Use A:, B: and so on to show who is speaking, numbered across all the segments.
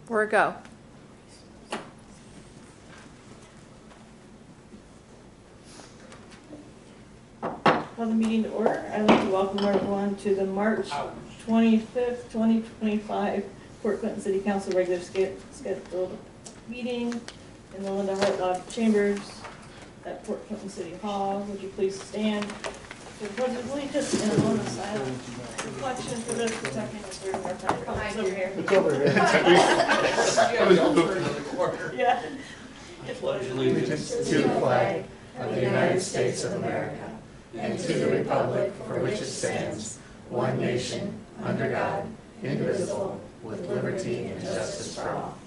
A: We're a go.
B: Call the meeting to order. I'd like to welcome everyone to the March 25th, 2025 Fort Clinton City Council regular scheduled meeting in the Linda Hartlock Chambers at Fort Clinton City Hall. Would you please stand for the pledge of allegiance and a moment of silent reflection for this protecting the spirit of our time. Oh, it's over here.
C: It's over here.
B: Yeah.
C: Pledge allegiance to the flag of the United States of America and to the republic for which it stands, one nation, under God, indivisible, with liberty and justice for all.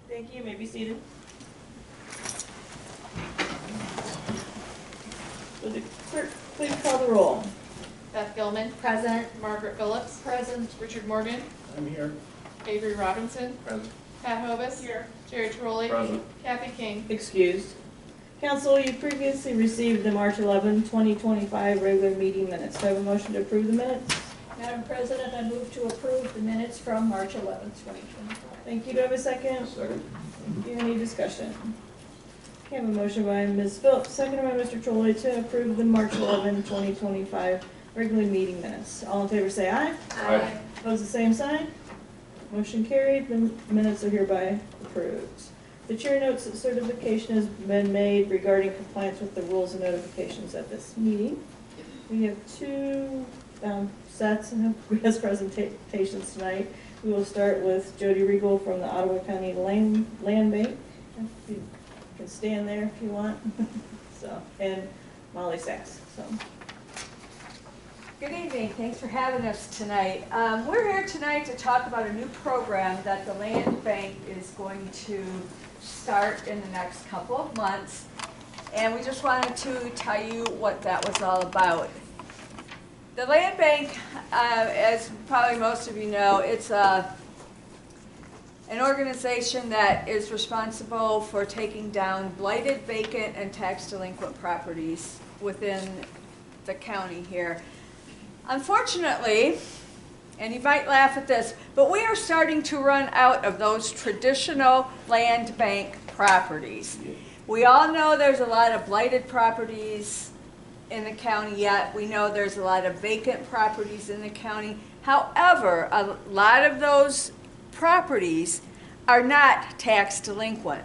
B: Thank you. You may be seated. Would the clerk please call the roll?
A: Beth Gilman. Present. Margaret Phillips. Present. Richard Morgan.
C: I'm here.
A: Avery Robinson.
C: Present.
A: Pat Hovis. Here. Jerry Trolley.
C: Present.
A: Kathy King.
B: Excused. Council, you previously received the March 11, 2025 regular meeting minutes. Do I have a motion to approve the minutes?
D: Madam President, I move to approve the minutes from March 11, 2025.
B: Thank you. Do I have a second?
C: Second.
B: Thank you. Any discussion? Okay, I have a motion by Ms. Phillips, seconded by Mr. Trolley to approve the March 11, 2025 regular meeting minutes. All in favor say aye.
C: Aye.
B: Opposed, the same sign. Motion carried. The minutes are hereby approved. The chair notes that certification has been made regarding compliance with the rules and notifications at this meeting. We have two sets of guest presentations tonight. We will start with Jody Regal from the Ottawa County Land Bank. You can stand there if you want. So, and Molly Sachs. So.
E: Good evening. Thanks for having us tonight. We're here tonight to talk about a new program that the Land Bank is going to start in the next couple of months. And we just wanted to tell you what that was all about. The Land Bank, as probably most of you know, it's an organization that is responsible for taking down blighted, vacant, and tax delinquent properties within the county here. Unfortunately, and you might laugh at this, but we are starting to run out of those traditional land bank properties. We all know there's a lot of blighted properties in the county yet. We know there's a lot of vacant properties in the county. However, a lot of those properties are not tax delinquent.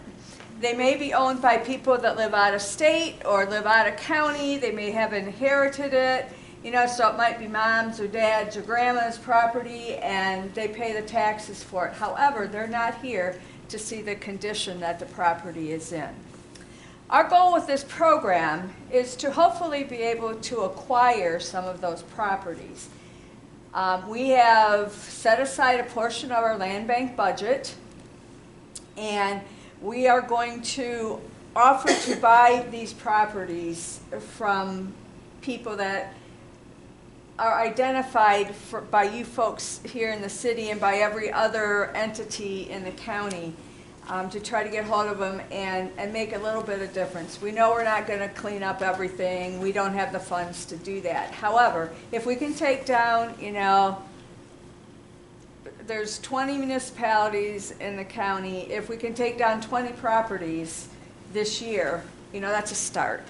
E: They may be owned by people that live out of state or live out of county. They may have inherited it. You know, so it might be mom's or dad's or grandma's property, and they pay the taxes for it. However, they're not here to see the condition that the property is in. Our goal with this program is to hopefully be able to acquire some of those properties. We have set aside a portion of our land bank budget, and we are going to offer to buy these properties from people that are identified by you folks here in the city and by every other entity in the county, to try to get hold of them and make a little bit of difference. We know we're not going to clean up everything. We don't have the funds to do that. However, if we can take down, you know, there's 20 municipalities in the county. If we can take down 20 properties this year, you know, that's a start.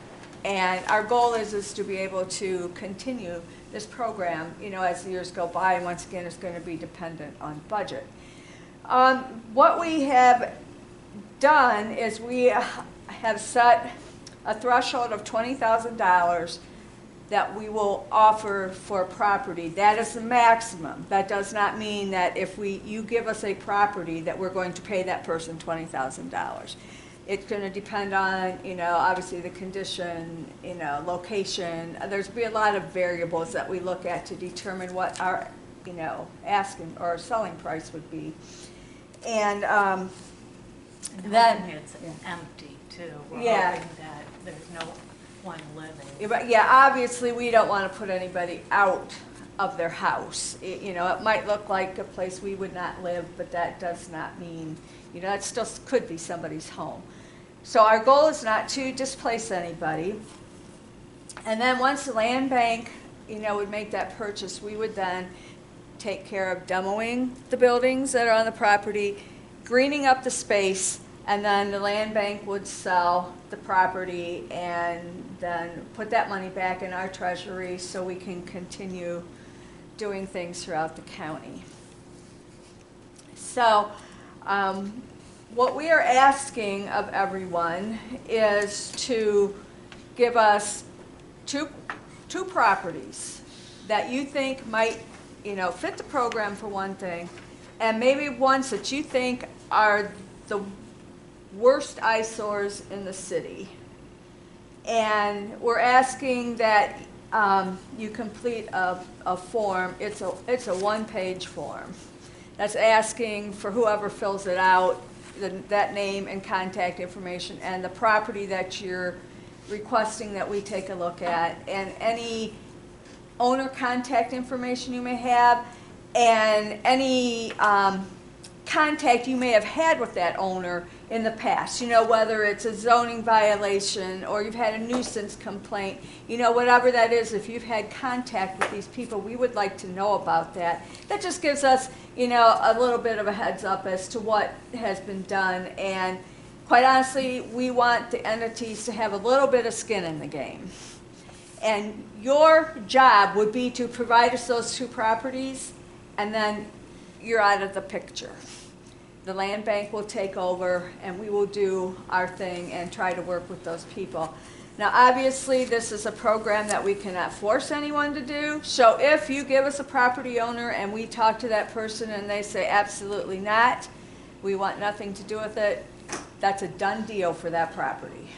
E: And our goal is to be able to continue this program, you know, as the years go by. And once again, it's going to be dependent on budget. What we have done is we have set a threshold of $20,000 that we will offer for property. That is the maximum. That does not mean that if you give us a property that we're going to pay that person $20,000. It's going to depend on, you know, obviously the condition, you know, location. There's be a lot of variables that we look at to determine what our, you know, asking or selling price would be. And then
F: it's empty too. We're
E: Yeah.
F: hoping that there's no one living.
E: Yeah, but yeah, obviously we don't want to put anybody out of their house. You know, it might look like a place we would not live, but that does not mean, you know, that still could be somebody's home. So our goal is not to displace anybody. And then once the land bank, would make that purchase, we would then take care of demoing the buildings that are on the property, greening up the space, and then the land bank would sell the property and then put that money back in our treasury so we can continue doing things throughout the county. So what we are asking of everyone is to give us two properties that you think might, fit the program for one thing, and maybe ones that you think are the worst eyesores in the city. And we're asking that you complete a form. It's a one-page form. That's asking for whoever fills it out, that name and contact information, and the property that you're requesting that we take a look at, and any owner contact information you may have, and any contact you may have had with that owner in the past, whether it's a zoning violation or you've had a nuisance complaint, whatever that is. If you've had contact with these people, we would like to know about that. That just gives us, a little bit of a heads up as to what has been done. And quite honestly, we want the entities to have a little bit of skin in the game. And your job would be to provide us those two properties, and then you're out of the picture. The land bank will take over, and we will do our thing and try to work with those people. Now, obviously, this is a program that we cannot force anyone to do. So if you give us a property owner and we talk to that person and they say, absolutely not, we want nothing to do with it, that's a done deal for that property.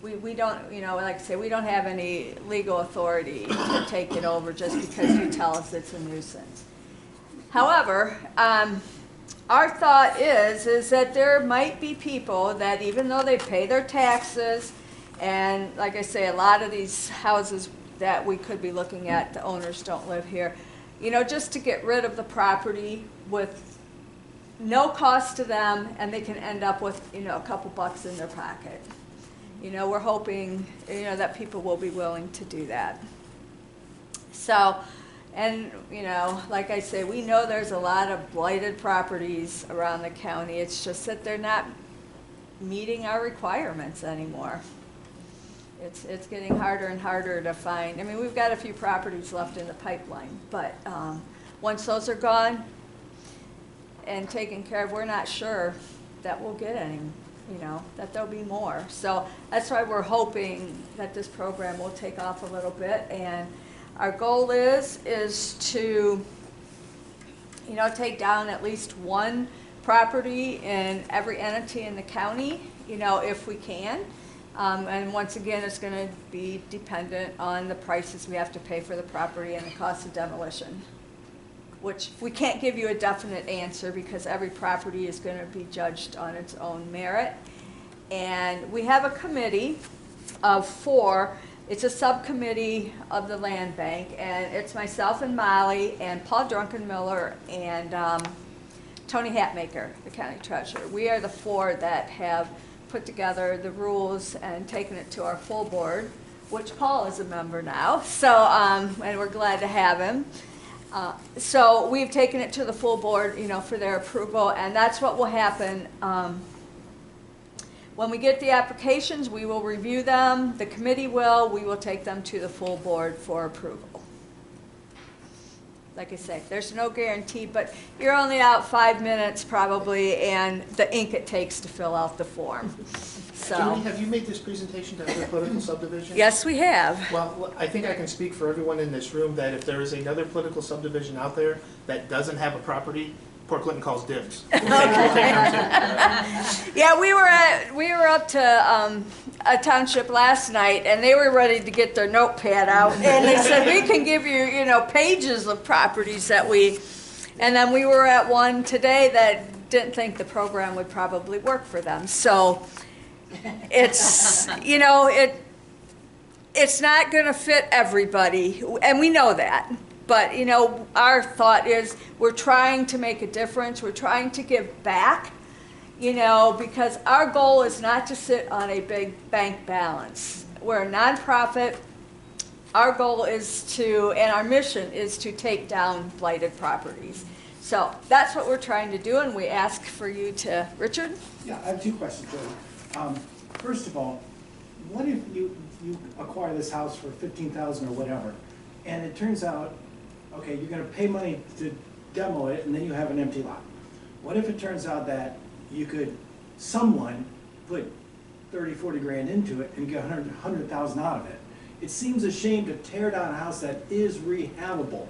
E: We don't, like I say, we don't have any legal authority to take it over just because you tell us it's a nuisance. However, our thought is that there might be people that, even though they pay their taxes, and like I say, a lot of these houses that we could be looking at, the owners don't live here, just to get rid of the property with no cost to them, and they can end up with, a couple bucks in their pocket. We're hoping, that people will be willing to do that. So, and, like I say, we know there's a lot of blighted properties around the county. It's just that they're not meeting our requirements anymore. It's getting harder and harder to find. I mean, we've got a few properties left in the pipeline, but once those are gone and taken care of, we're not sure that we'll get any, that there'll be more. So that's why we're hoping that this program will take off a little bit, and our goal is to, take down at least one property in every entity in the county, if we can. And once again, it's going to be dependent on the prices we have to pay for the property and the cost of demolition, which we can't give you a definite answer because every property is going to be judged on its own merit. And we have a committee of 4. It's a subcommittee of the land bank, and it's myself and Molly and Paul Drunkenmiller and Tony Hatmaker, the county treasurer. We are the 4 that have put together the rules and taken it to our full board, which Paul is a member now. So, and we're glad to have him. So we've taken it to the full board, for their approval, and that's what will happen. When we get the applications, we will review them. The committee will. We will take them to the full board for approval. Like I say, there's no guarantee, but you're only out 5 minutes probably, and the ink it takes to fill out the form. So.
C: Judy, have you made this presentation to other political subdivisions?
E: Yes, we have.
C: Well, I think I can speak for everyone in this room that if there is another political subdivision out there that doesn't have a property, Port Clinton calls dibs. We'll take them too.
E: Yeah, we were up to a township last night, and they were ready to get their notepad out, and they said we can give you, pages of properties that we. And then we were at one today that didn't think the program would probably work for them. So it's it's not going to fit everybody, and we know that. But, our thought is we're trying to make a difference. We're trying to give back, because our goal is not to sit on a big bank balance. We're a nonprofit. our goal is to, and our mission is to take down blighted properties. So that's what we're trying to do, and we ask for you to, Richard?
G: Yeah, I have two questions, Jody. First of all, what if you acquire this house for $15,000 or whatever, and it turns out, okay, you're gonna pay money to demo it, and then you have an empty lot. What if it turns out that someone put 30, 40 grand into it and get 100,000 out of it? It seems a shame to tear down a house that is rehabable.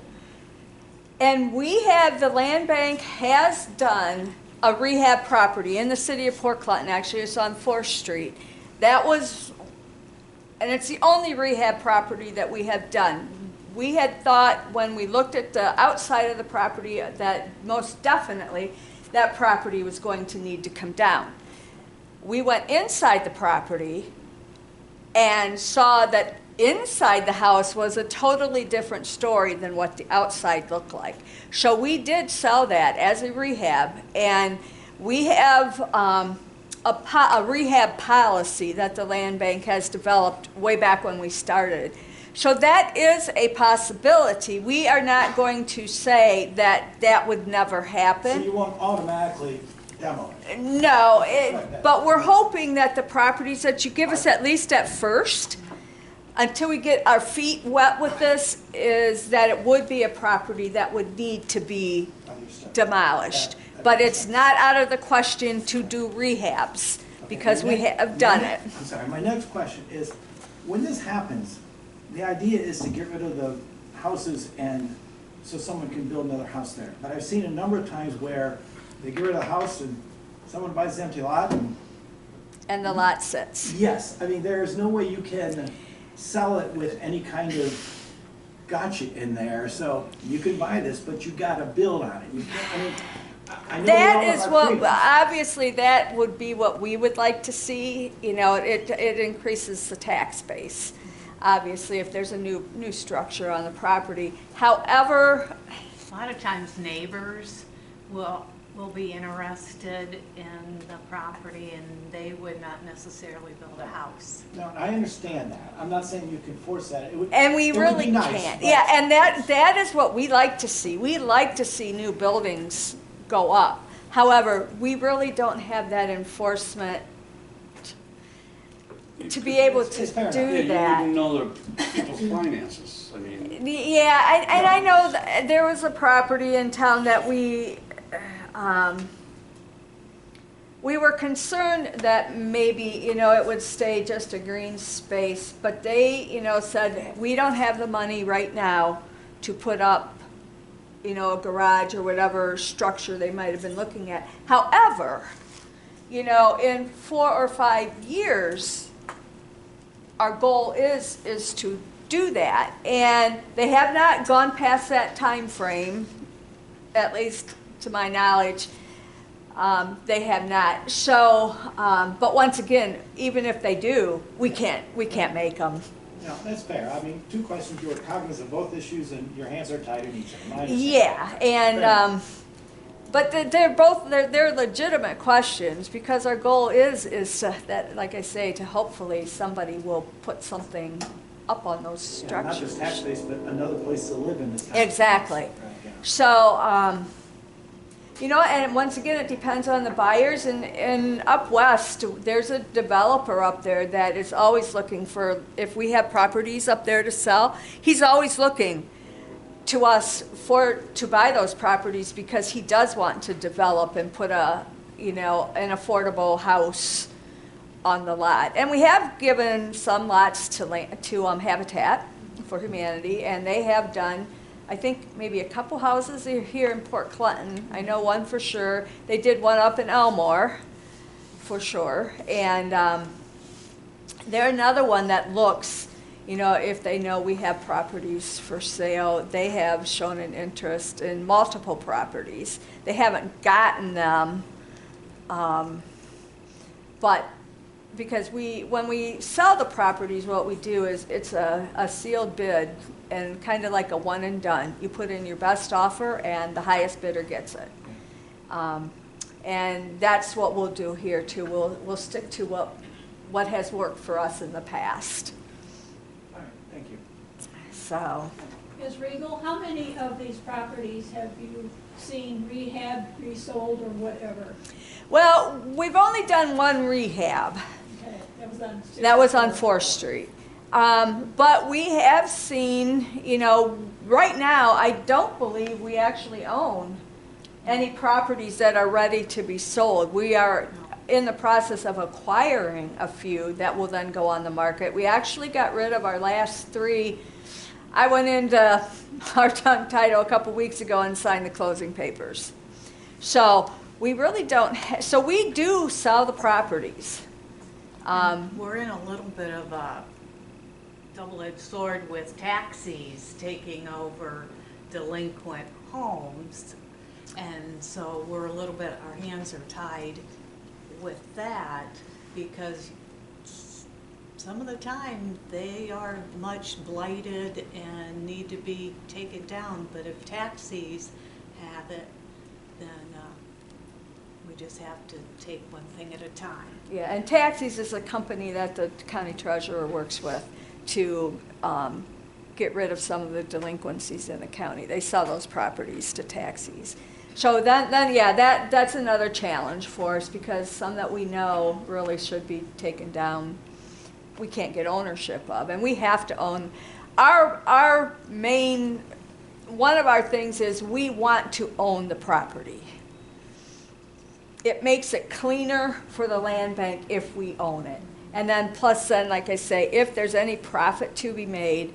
E: And the land bank has done a rehab property in the city of Port Clinton, actually, it's on 4th Street. And it's the only rehab property that we have done. We had thought when we looked at the outside of the property that most definitely that property was going to need to come down. We went inside the property and saw that inside the house was a totally different story than what the outside looked like. So we did sell that as a rehab, and we have a rehab policy that the land bank has developed way back when we started. So that is a possibility. We are not going to say that that would never happen.
G: So you won't automatically demo it?
E: No, but we're hoping that the properties that you give us, at least at first, until we get our feet wet with this, is that it would be a property that would need to be
G: Understood.
E: demolished.
G: That
E: But
G: makes
E: it's
G: sense.
E: not out of the question to do rehabs, because we have done it.
G: I'm sorry, my next question is, when this happens, the idea is to get rid of the houses and so someone can build another house there. But I've seen a number of times where they get rid of the house and someone buys an empty lot and,
E: And the lot sits.
G: yes, I mean, there is no way you can sell it with any kind of gotcha in there. So you can buy this, but you gotta build on it. You can't, I mean, I know we all
E: That
G: have
E: is
G: our
E: what,
G: freedoms.
E: obviously, that would be what we would like to see. You know, it increases the tax base, obviously, if there's a new structure on the property. However,
F: A lot of times neighbors will be interested in the property and they would not necessarily build a house.
G: No, I understand that. I'm not saying you can force that. It would-
E: and we
G: it would
E: really
G: be nice,
E: can't.
G: but-
E: Yeah, and that is what we like to see. We like to see new buildings go up. However, we really don't have that enforcement to be able to
G: It's fair enough.
E: do
H: Yeah, you
E: that.
H: wouldn't know the people's finances, I mean.
E: Yeah, and I know that there was a property in town that we were concerned that maybe, you know, it would stay just a green space, but they, you know, said, we don't have the money right now to put up, you know, a garage or whatever structure they might have been looking at. However, you know, in 4 or 5 years, our goal is to do that, and they have not gone past that time frame, at least to my knowledge. They have not. So, but once again, even if they do, we can't make them.
G: No, that's fair. I mean, two questions, you were cognizant of both issues and your hands are tied in each of them. I understand.
E: Yeah, and but they're legitimate questions, because our goal is that, like I say, to hopefully somebody will put something up on those
G: Yeah, not just tax
E: structures.
G: base, but another place to live in this town.
E: Exactly.
G: Right, yeah.
E: So, you know, and once again, it depends on the buyers. And up west, there's a developer up there that is always looking for, if we have properties up there to sell, he's always looking to us to buy those properties, because he does want to develop and put an affordable house on the lot. And we have given some lots to Habitat for Humanity, and they have done, I think, maybe a couple houses here in Port Clinton. I know one for sure. They did one up in Elmore, for sure. And they're another one that looks, you know, if they know we have properties for sale, they have shown an interest in multiple properties. They haven't gotten them, but because when we sell the properties, what we do is it's a sealed bid, and kind of like a one and done. You put in your best offer and the highest bidder gets it. And that's what we'll do here too. We'll stick to what has worked for us in the past.
G: All right, thank you.
E: So,
D: Ms. Regal, how many of these properties have you seen rehab, resold, or whatever?
E: well, we've only done one rehab.
D: Okay, that was on.
E: That was on 4th Street. But we have seen, you know, right now, I don't believe we actually own any properties that are ready to be sold. We are in the process of acquiring a few that will then go on the market. We actually got rid of our last 3. I went into our title a couple weeks ago and signed the closing papers. So we really don't, so we do sell the properties.
F: We're in a little bit of a double-edged sword with taxis taking over delinquent homes. And so we're a little bit, our hands are tied with that because some of the time they are much blighted and need to be taken down. But if taxis have it, then we just have to take one thing at a time.
E: Yeah, and Taxis is a company that the county treasurer works with to get rid of some of the delinquencies in the county. They sell those properties to taxis. So then yeah, that's another challenge for us because some that we know really should be taken down, we can't get ownership of. And we have to own, our main, one of our things is we want to own the property. It makes it cleaner for the land bank if we own it. And then plus then, like I say, if there's any profit to be made,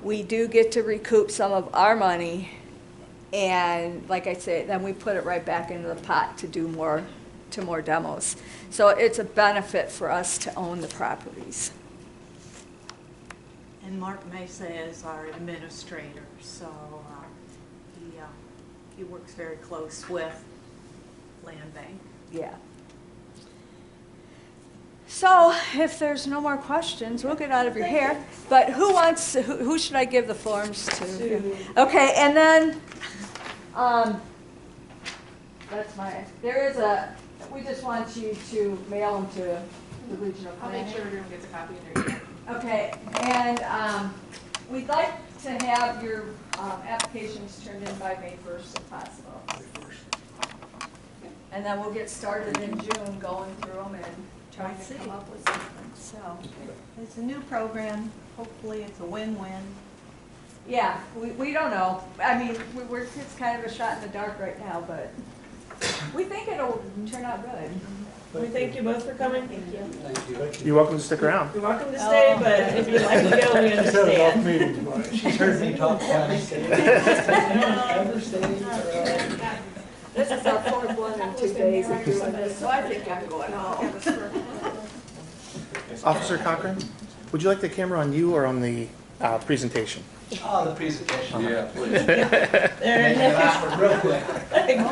E: we do get to recoup some of our money. And like I say, then we put it right back into the pot to do more demos. So it's a benefit for us to own the properties.
F: And Mark Mesa is our administrator, so he works very close with Land Bank.
E: Yeah. So if there's no more questions, we'll get out of your hair. But who should I give the forms to? Okay, and then, we just want you to mail them to the regional
A: I'll
E: planning.
A: make sure everyone gets a copy in their email.
E: Okay, and we'd like to have your applications turned in by May 1st if possible. And then we'll get started in June going through them and trying to come up with something, so.
F: It's a new program, hopefully it's a win-win.
E: Yeah, we don't know. I mean, it's kind of a shot in the dark right now, but we think it'll turn out good.
B: We thank you both for coming. Thank you.
C: You're welcome to stick around.
B: You're welcome to stay, but if you'd like to go, we understand.
I: She's heard me talk county.
E: This is our 4th one in 2 days of doing this, so I think I'm going home.
C: Officer Cochran, would you like the camera on you or on the presentation?
I: Oh, the presentation.
H: Yeah, please.
B: There,
I: Last one real quick.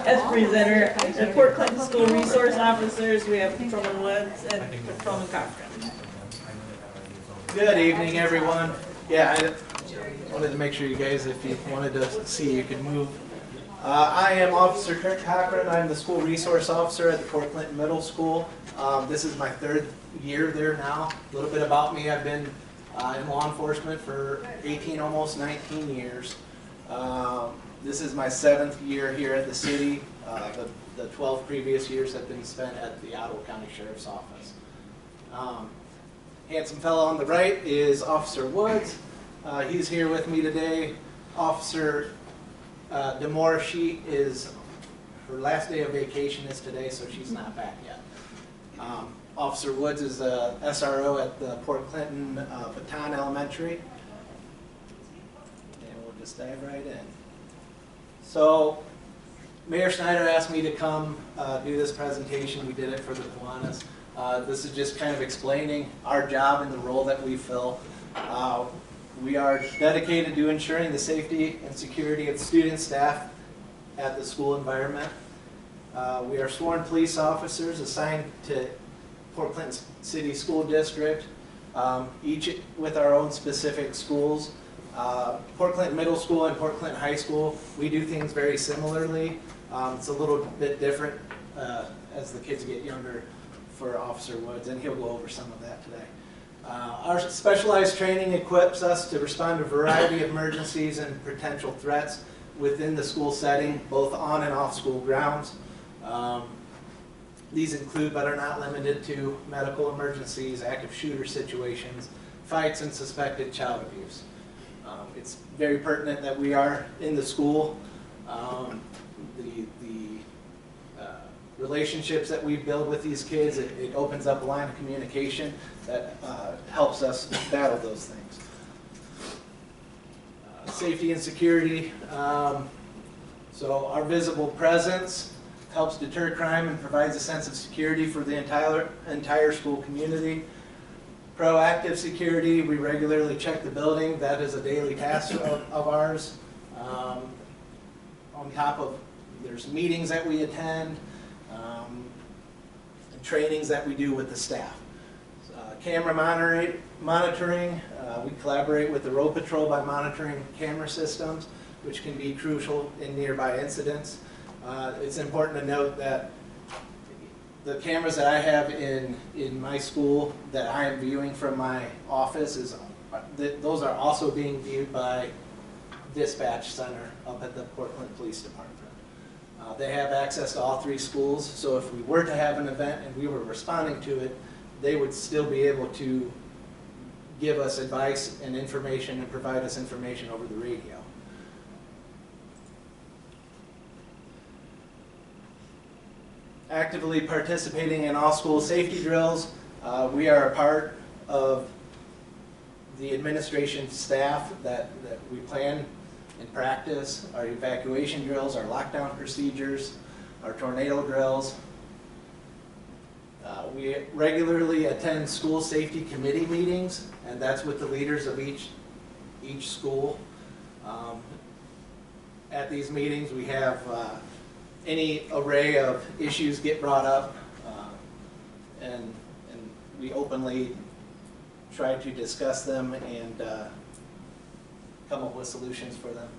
B: as presenter, the Port Clinton School Resource Officers, we have Patrolman Woods and Patrolman Cochran.
I: Good evening, everyone. Yeah, I wanted to make sure you guys, if you wanted to see, you could move. I am Officer Kirk Cochran. I'm the school resource officer at the Port Clinton Middle School. This is my 3rd year there now. A little bit about me, I've been in law enforcement for 18, almost 19 years. This is my 7th year here at the city. The 12 previous years have been spent at the Ottawa County Sheriff's Office. Handsome fellow on the right is Officer Woods. He's here with me today. Officer Demore, her last day of vacation is today, so she's not back yet. Officer Woods is a SRO at the Port Clinton Baton Elementary. And we'll just dive right in. So, Mayor Snyder asked me to come do this presentation. We did it for the Kiwanis. This is just kind of explaining our job and the role that we fill. We are dedicated to ensuring the safety and security of students, staff at the school environment. We are sworn police officers assigned to Port Clinton City School District, each with our own specific schools. Port Clinton Middle School and Port Clinton High School, we do things very similarly. It's a little bit different as the kids get younger for Officer Woods, and he'll go over some of that today. Our specialized training equips us to respond to a variety of emergencies and potential threats within the school setting, both on and off school grounds. These include, but are not limited to, medical emergencies, active shooter situations, fights, and suspected child abuse. It's very pertinent that we are in the school. The relationships that we build with these kids, it opens up a line of communication that helps us battle those things. Safety and security. So our visible presence helps deter crime and provides a sense of security for the entire school community. Proactive security, we regularly check the building. That is a daily task of ours. On top of, there's meetings that we attend, and trainings that we do with the staff. Camera monitoring, we collaborate with the road patrol by monitoring camera systems, which can be crucial in nearby incidents. It's important to note that the cameras that I have in my school that I am viewing from my office, those are also being viewed by dispatch center up at the Portland Police Department. They have access to all 3 schools, so if we were to have an event and we were responding to it, they would still be able to give us advice and information and provide us information over the radio. Actively participating in all school safety drills. We are a part of the administration staff that we plan and practice our evacuation drills, our lockdown procedures, our tornado drills. We regularly attend school safety committee meetings, and that's with the leaders of each school. At these meetings, we have any array of issues get brought up, and we openly try to discuss them and come up with solutions for them.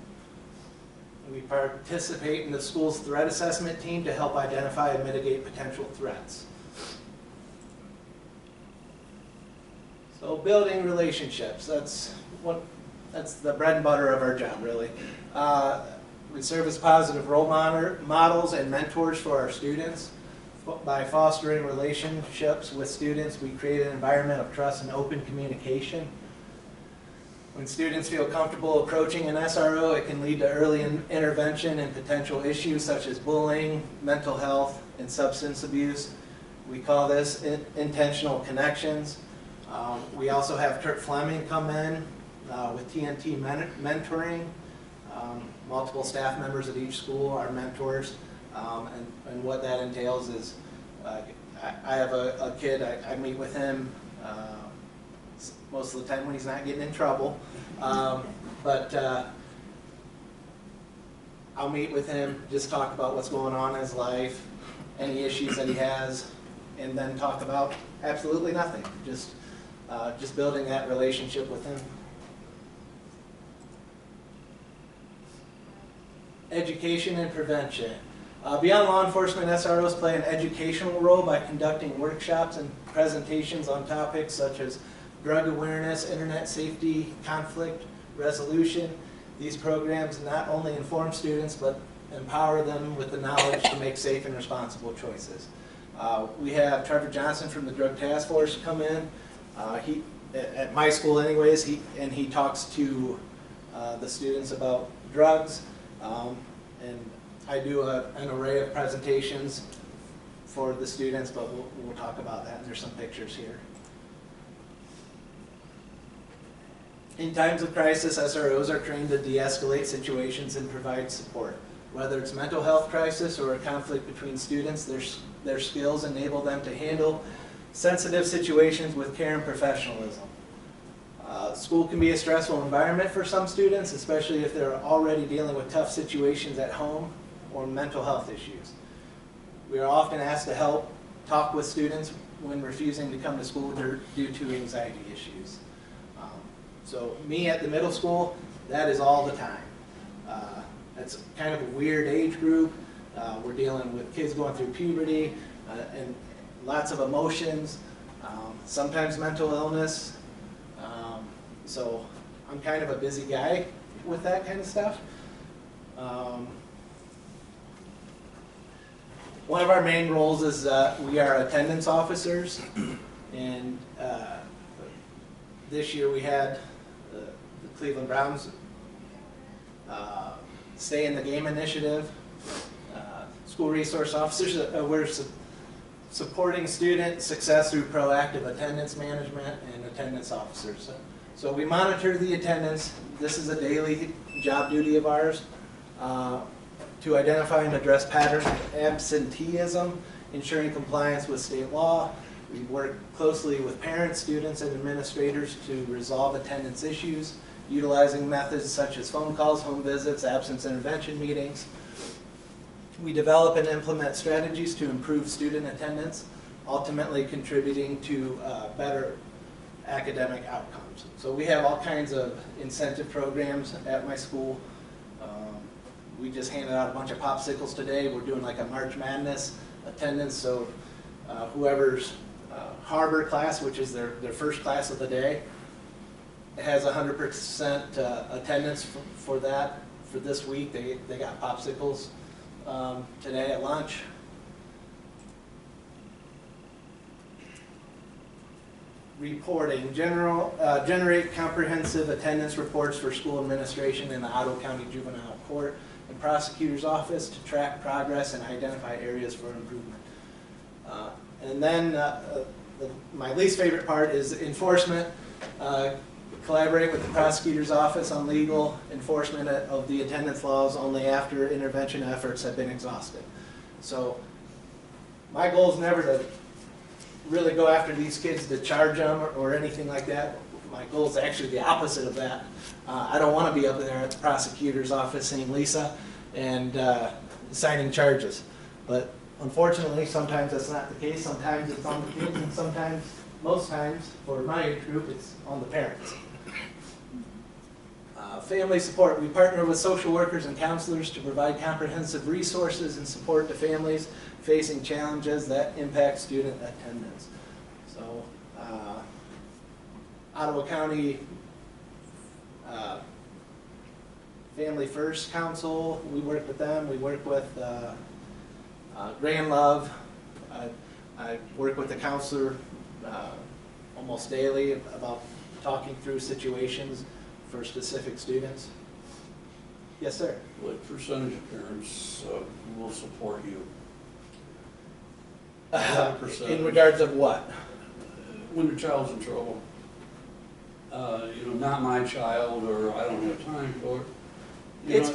I: We participate in the school's threat assessment team to help identify and mitigate potential threats. So building relationships, that's the bread and butter of our job, really. We serve as positive role models and mentors for our students. By fostering relationships with students, we create an environment of trust and open communication. When students feel comfortable approaching an SRO, it can lead to early intervention in potential issues such as bullying, mental health, and substance abuse. We call this intentional connections. We also have Kurt Fleming come in with TNT mentoring. Multiple staff members at each school are mentors, and what that entails is I have a kid, I meet with him most of the time when he's not getting in trouble, but I'll meet with him, just talk about what's going on in his life, any issues that he has, and then talk about absolutely nothing, just building that relationship with him. Education and prevention. Beyond law enforcement, SROs play an educational role by conducting workshops and presentations on topics such as drug awareness, internet safety, conflict resolution. These programs not only inform students, but empower them with the knowledge to make safe and responsible choices. We have Trevor Johnson from the Drug Task Force come in. He, at my school anyways, he talks to the students about drugs. And I do an array of presentations for the students, but we'll talk about that, and there's some pictures here. In times of crisis, SROs are trained to de-escalate situations and provide support. Whether it's mental health crisis or a conflict between students, their skills enable them to handle sensitive situations with care and professionalism. School can be a stressful environment for some students, especially if they're already dealing with tough situations at home or mental health issues. We are often asked to help talk with students when refusing to come to school due to anxiety issues. So me at the middle school, that is all the time. It's kind of a weird age group. We're dealing with kids going through puberty and lots of emotions, sometimes mental illness, So I'm kind of a busy guy with that kind of stuff. One of our main roles is we are attendance officers, and this year we had the Cleveland Browns Stay in the Game initiative. School resource officers, we're supporting student success through proactive attendance management and attendance officers. So we monitor the attendance. This is a daily job duty of ours to identify and address patterns of absenteeism, ensuring compliance with state law. We work closely with parents, students, and administrators to resolve attendance issues, utilizing methods such as phone calls, home visits, absence intervention meetings. We develop and implement strategies to improve student attendance, ultimately contributing to better academic outcomes. So we have all kinds of incentive programs at my school. We just handed out a bunch of popsicles today. We're doing like a March Madness attendance, so whoever's Harbor class, which is their first class of the day, has 100% attendance for that. For this week, they got popsicles today at lunch. Reporting. Generate comprehensive attendance reports for school administration in the Ottawa County Juvenile Court and Prosecutor's Office to track progress and identify areas for improvement. And then my least favorite part is enforcement. Collaborate with the Prosecutor's Office on legal enforcement of the attendance laws only after intervention efforts have been exhausted. So my goal is never to really go after these kids to charge them or anything like that. My goal is actually the opposite of that. I don't want to be up there at the prosecutor's office saying Lisa and signing charges. But unfortunately, sometimes that's not the case. Sometimes it's on the kids, and sometimes, most times, for my age group, it's on the parents. Family support. We partner with social workers and counselors to provide comprehensive resources and support to families facing challenges that impact student attendance. So, Ottawa County Family First Council, we work with them. We work with Grand Love. I work with the counselor almost daily about talking through situations for specific students. Yes, sir.
H: What percentage of parents will support you?
I: In regards of what?
H: When your child's in trouble. Not my child, or I don't have time for it.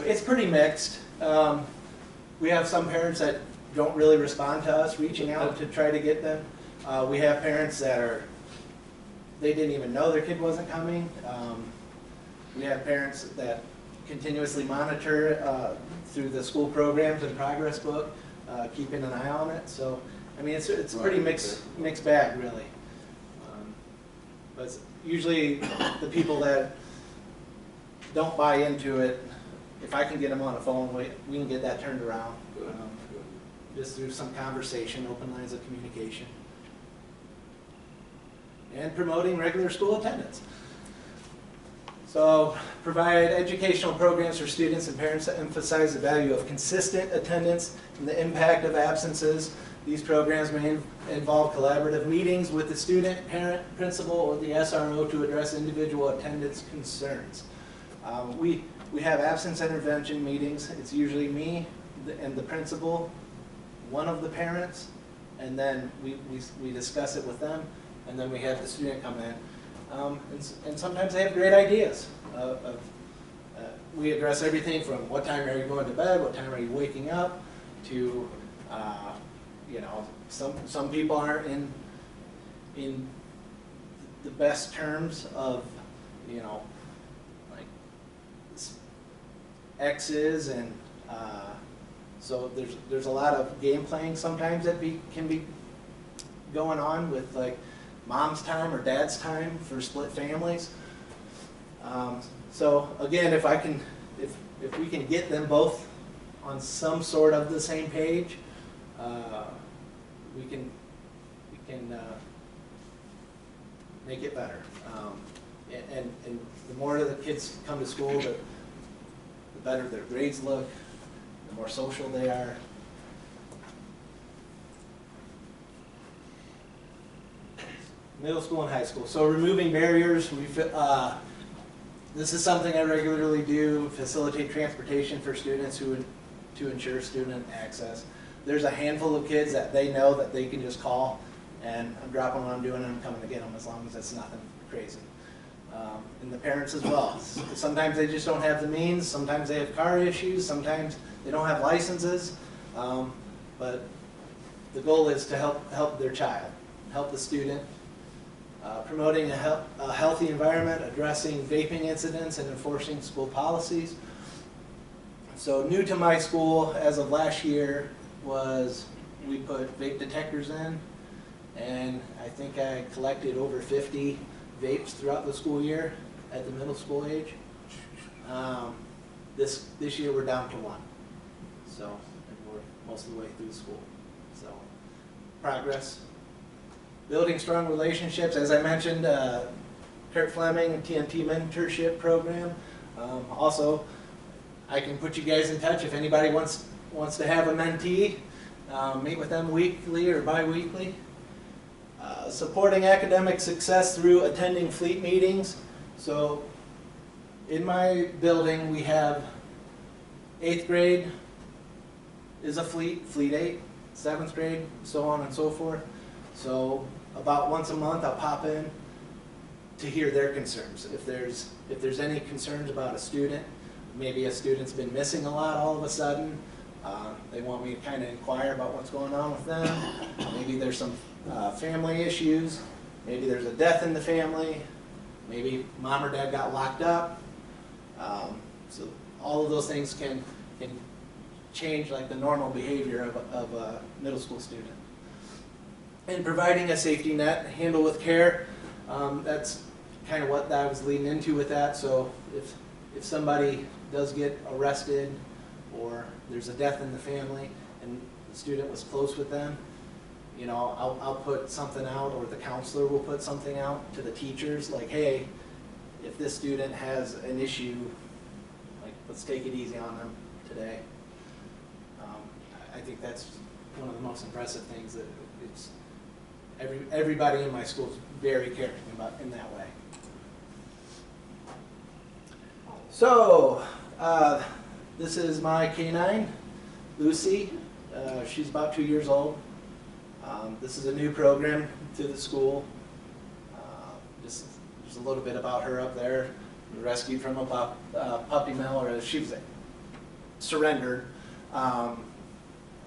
I: It's pretty mixed. We have some parents that don't really respond to us reaching out to try to get them. We have parents that they didn't even know their kid wasn't coming. We have parents that continuously monitor through the school programs and progress book, keeping an eye on it. So, I mean, it's a pretty mixed bag, really. But usually the people that don't buy into it, if I can get them on the phone, we can get that turned around. Just through some conversation, open lines of communication. And promoting regular school attendance. So, provide educational programs for students and parents that emphasize the value of consistent attendance and the impact of absences. These programs may involve collaborative meetings with the student, parent, principal, or the SRO to address individual attendance concerns. We have absence intervention meetings. It's usually me and the principal, one of the parents, and then we discuss it with them, and then we have the student come in. And sometimes they have great ideas. We address everything from what time are you going to bed, what time are you waking up, to some people aren't in the best terms of like exes, and so there's a lot of game playing sometimes that can be going on with like mom's time or dad's time for split families. So again, if we can get them both on some sort of the same page, we can make it better. and the more the kids come to school, the better their grades look, the more social they are. Middle school and high school. So removing barriers, this is something I regularly do, facilitate transportation for students to ensure student access. There's a handful of kids that they know that they can just call, and I'm dropping what I'm doing and I'm coming to get them as long as it's nothing crazy. And the parents as well. Sometimes they just don't have the means, sometimes they have car issues, sometimes they don't have licenses, but the goal is to help their child, help the student. Promoting a healthy environment, addressing vaping incidents, and enforcing school policies. So new to my school as of last year was we put vape detectors in, and I think I collected over 50 vapes throughout the school year at the middle school age. This year we're down to 1, so and we're most of the way through school. So progress. Building strong relationships, as I mentioned, Kurt Fleming, TNT mentorship program. Also, I can put you guys in touch if anybody wants to have a mentee. Meet with them weekly or bi-weekly. Supporting academic success through attending fleet meetings. So, in my building we have 8th grade is a fleet 8, 7th grade, so on and so forth. So about once a month I'll pop in to hear their concerns. If there's any concerns about a student, maybe a student's been missing a lot all of a sudden, they want me to kind of inquire about what's going on with them. Maybe there's some family issues, maybe there's a death in the family, maybe mom or dad got locked up. So all of those things can change like the normal behavior of a middle school student. And providing a safety net, handle with care, that's kind of what I was leading into with that. So if somebody does get arrested or there's a death in the family and the student was close with them, you know, I'll put something out, or the counselor will put something out to the teachers like, hey, if this student has an issue, like let's take it easy on them today. I think that's one of the most impressive things, that it's everybody in my school is very caring about in that way. So, this is my canine, Lucy. She's about 2 years old. This is a new program to the school. Just a little bit about her up there. Rescued from a puppy mill, or she was surrendered.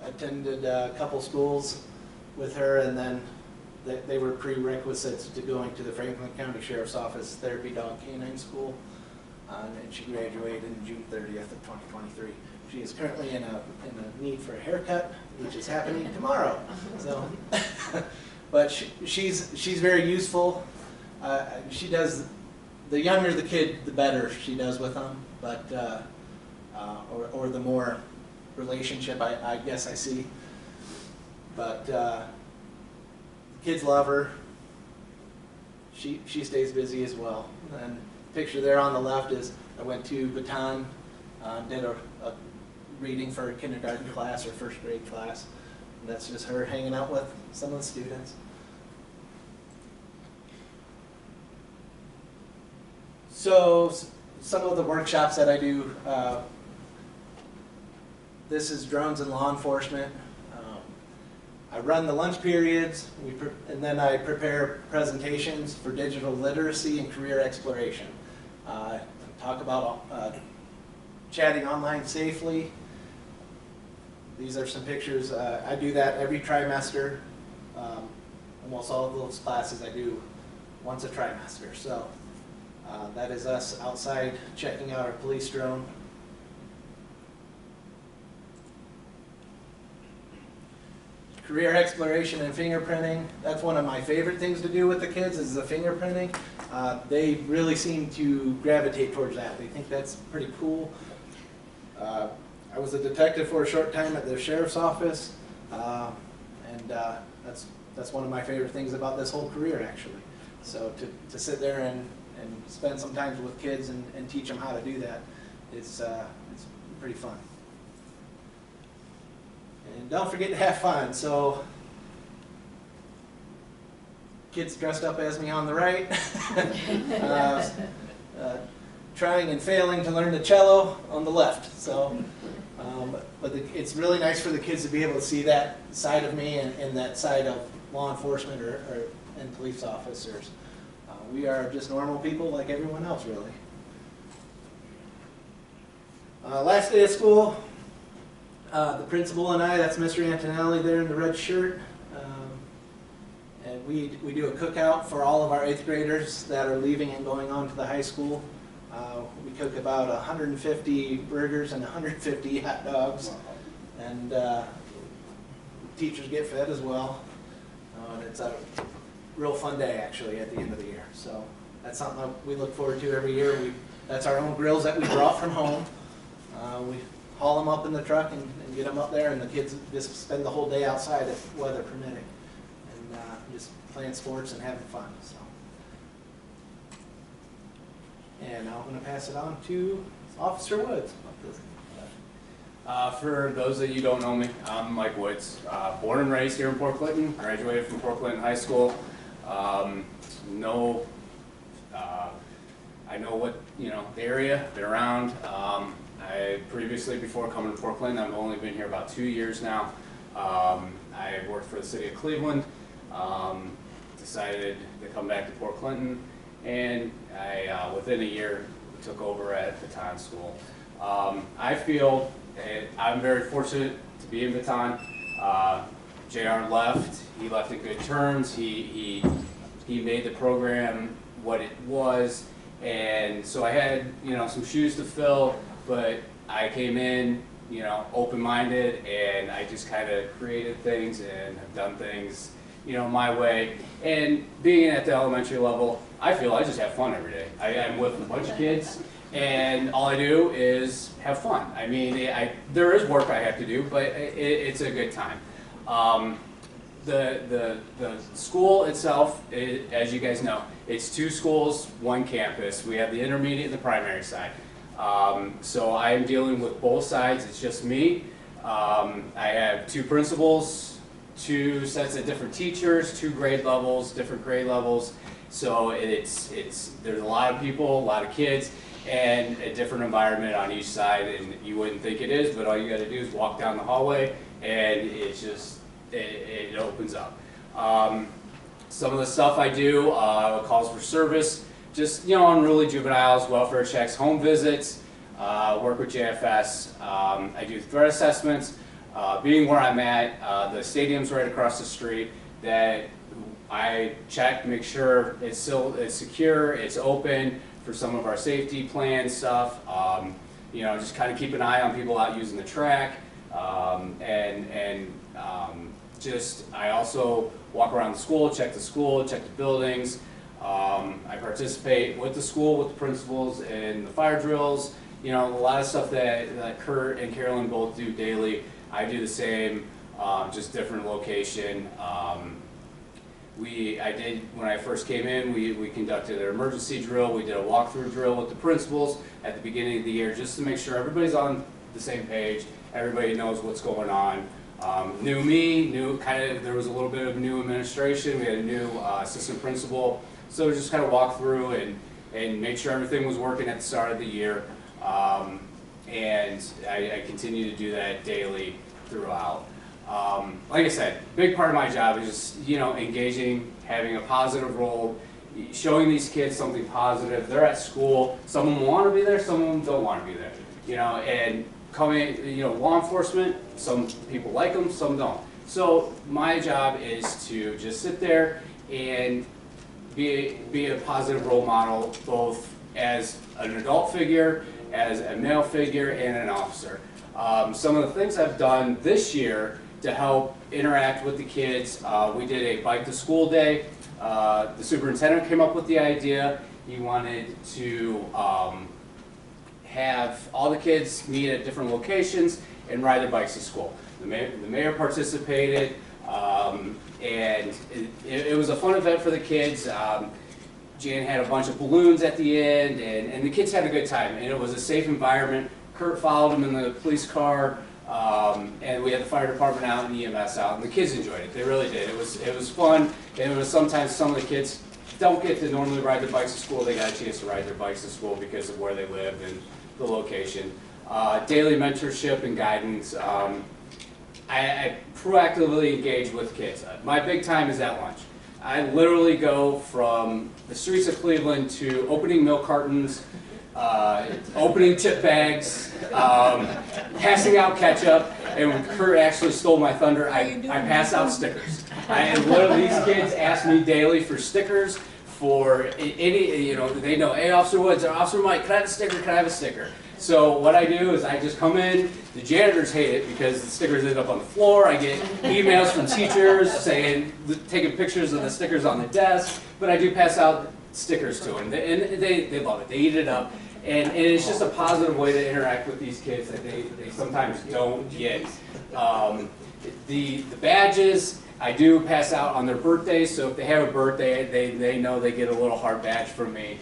I: Attended a couple schools with her, and then they were prerequisites to going to the Franklin County Sheriff's Office Therapy Dog Canine School, and she graduated in June 30th of 2023. She is currently in a need for a haircut, which is happening tomorrow. So, but she's very useful. She does, the younger the kid, the better she does with them, but or the more relationship I guess I see. But kids love her. She stays busy as well. And the picture there on the left is I went to Baton, did a reading for a kindergarten class or first grade class. And that's just her hanging out with some of the students. So some of the workshops that I do, this is drones and law enforcement. I run the lunch periods, and then I prepare presentations for digital literacy and career exploration. Talk about chatting online safely. These are some pictures. I do that every trimester. Almost all of those classes I do once a trimester. So that is us outside checking out our police drone. Career exploration and fingerprinting. That's one of my favorite things to do with the kids, is the fingerprinting. They really seem to gravitate towards that. They think that's pretty cool. I was a detective for a short time at the sheriff's office, and that's one of my favorite things about this whole career, actually. So to sit there and spend some time with kids and teach them how to do that. It's pretty fun. And don't forget to have fun. So kids dressed up as me on the right. Trying and failing to learn the cello on the left. So, it's really nice for the kids to be able to see that side of me and that side of law enforcement and police officers. We are just normal people like everyone else, really. Last day of school, the principal and I, that's Mr. Antonelli there in the red shirt, and we do a cookout for all of our 8th graders that are leaving and going on to the high school. We cook about 150 burgers and 150 hot dogs, and teachers get fed as well. And it's a real fun day, actually, at the end of the year. So that's something that we look forward to every year. That's our own grills that we brought from home. We haul them up in the truck and get them up there, and the kids just spend the whole day outside if weather permitting, and just playing sports and having fun. So. And now I'm going to pass it on to Officer Woods.
J: For those of you who don't know me, I'm Mike Woods. Born and raised here in Port Clinton. Graduated from Port Clinton High School. I know what, the area, been around. I previously, before coming to Port Clinton, I've only been here about 2 years now. I worked for the city of Cleveland. Decided to come back to Port Clinton, and I, within a year, took over at Baton School. I feel I'm very fortunate to be in Baton. JR left. He left in good terms. He made the program what it was, and so I had some shoes to fill. But I came in open-minded, and I just kind of created things and have done things my way. And being at the elementary level, I feel I just have fun every day. I'm with a bunch of kids, and all I do is have fun. I mean, there is work I have to do, but it's a good time. The school itself, as you guys know, it's 2 schools, 1 campus. We have the intermediate and the primary side. So I am dealing with both sides. It's just me. I have 2 principals, 2 sets of different teachers, 2 grade levels, different grade levels. So there's a lot of people, a lot of kids, and a different environment on each side. And you wouldn't think it is, but all you got to do is walk down the hallway, and it's just it opens up. Some of the stuff I do, calls for service, just unruly juveniles, welfare checks, home visits, work with JFS. I do threat assessments. Being where I'm at, the stadium's right across the street. That I check, make sure it's secure, it's open for some of our safety plan stuff. Just kind of keep an eye on people out using the track, I also walk around the school, check the buildings. I participate with the school, with the principals, in the fire drills. A lot of stuff that Kurt and Carolyn both do daily. I do the same, just different location. When I first came in, we conducted an emergency drill. We did a walkthrough drill with the principals at the beginning of the year, just to make sure everybody's on the same page, everybody knows what's going on. There was a little bit of new administration. We had a new assistant principal. So just kind of walk through and make sure everything was working at the start of the year. And I continue to do that daily throughout. Like I said, big part of my job is just, engaging, having a positive role, showing these kids something positive. They're at school. Some of them want to be there, some of them don't want to be there. And coming, law enforcement, some people like them, some don't. So my job is to just sit there and be a positive role model, both as an adult figure, as a male figure, and an officer. Some of the things I've done this year to help interact with the kids, we did a bike to school day. The superintendent came up with the idea. He wanted to have all the kids meet at different locations and ride their bikes to school. The mayor participated, and it was a fun event for the kids. Jan had a bunch of balloons at the end, and the kids had a good time, and it was a safe environment. Kurt followed him in the police car, and we had the fire department out and EMS out, and the kids enjoyed it. They really did. It was fun, and it was sometimes some of the kids don't get to normally ride their bikes to school. They got a chance to ride their bikes to school because of where they live and the location. Daily mentorship and guidance. I proactively engage with kids. My big time is at lunch. I literally go from the streets of Cleveland to opening milk cartons, opening chip bags, passing out ketchup, and when Kurt actually stole my thunder, I pass out stickers. Literally, these kids ask me daily for stickers, for any, they know, hey, Officer Woods or Officer Mike, can I have a sticker, can I have a sticker? So what I do is I just come in, the janitors hate it because the stickers end up on the floor. I get emails from teachers saying, taking pictures of the stickers on the desk, but I do pass out stickers to them, and they love it. They eat it up, and it's just a positive way to interact with these kids that they sometimes don't get. The badges, I do pass out on their birthdays, so if they have a birthday, they know they get a little heart badge from me.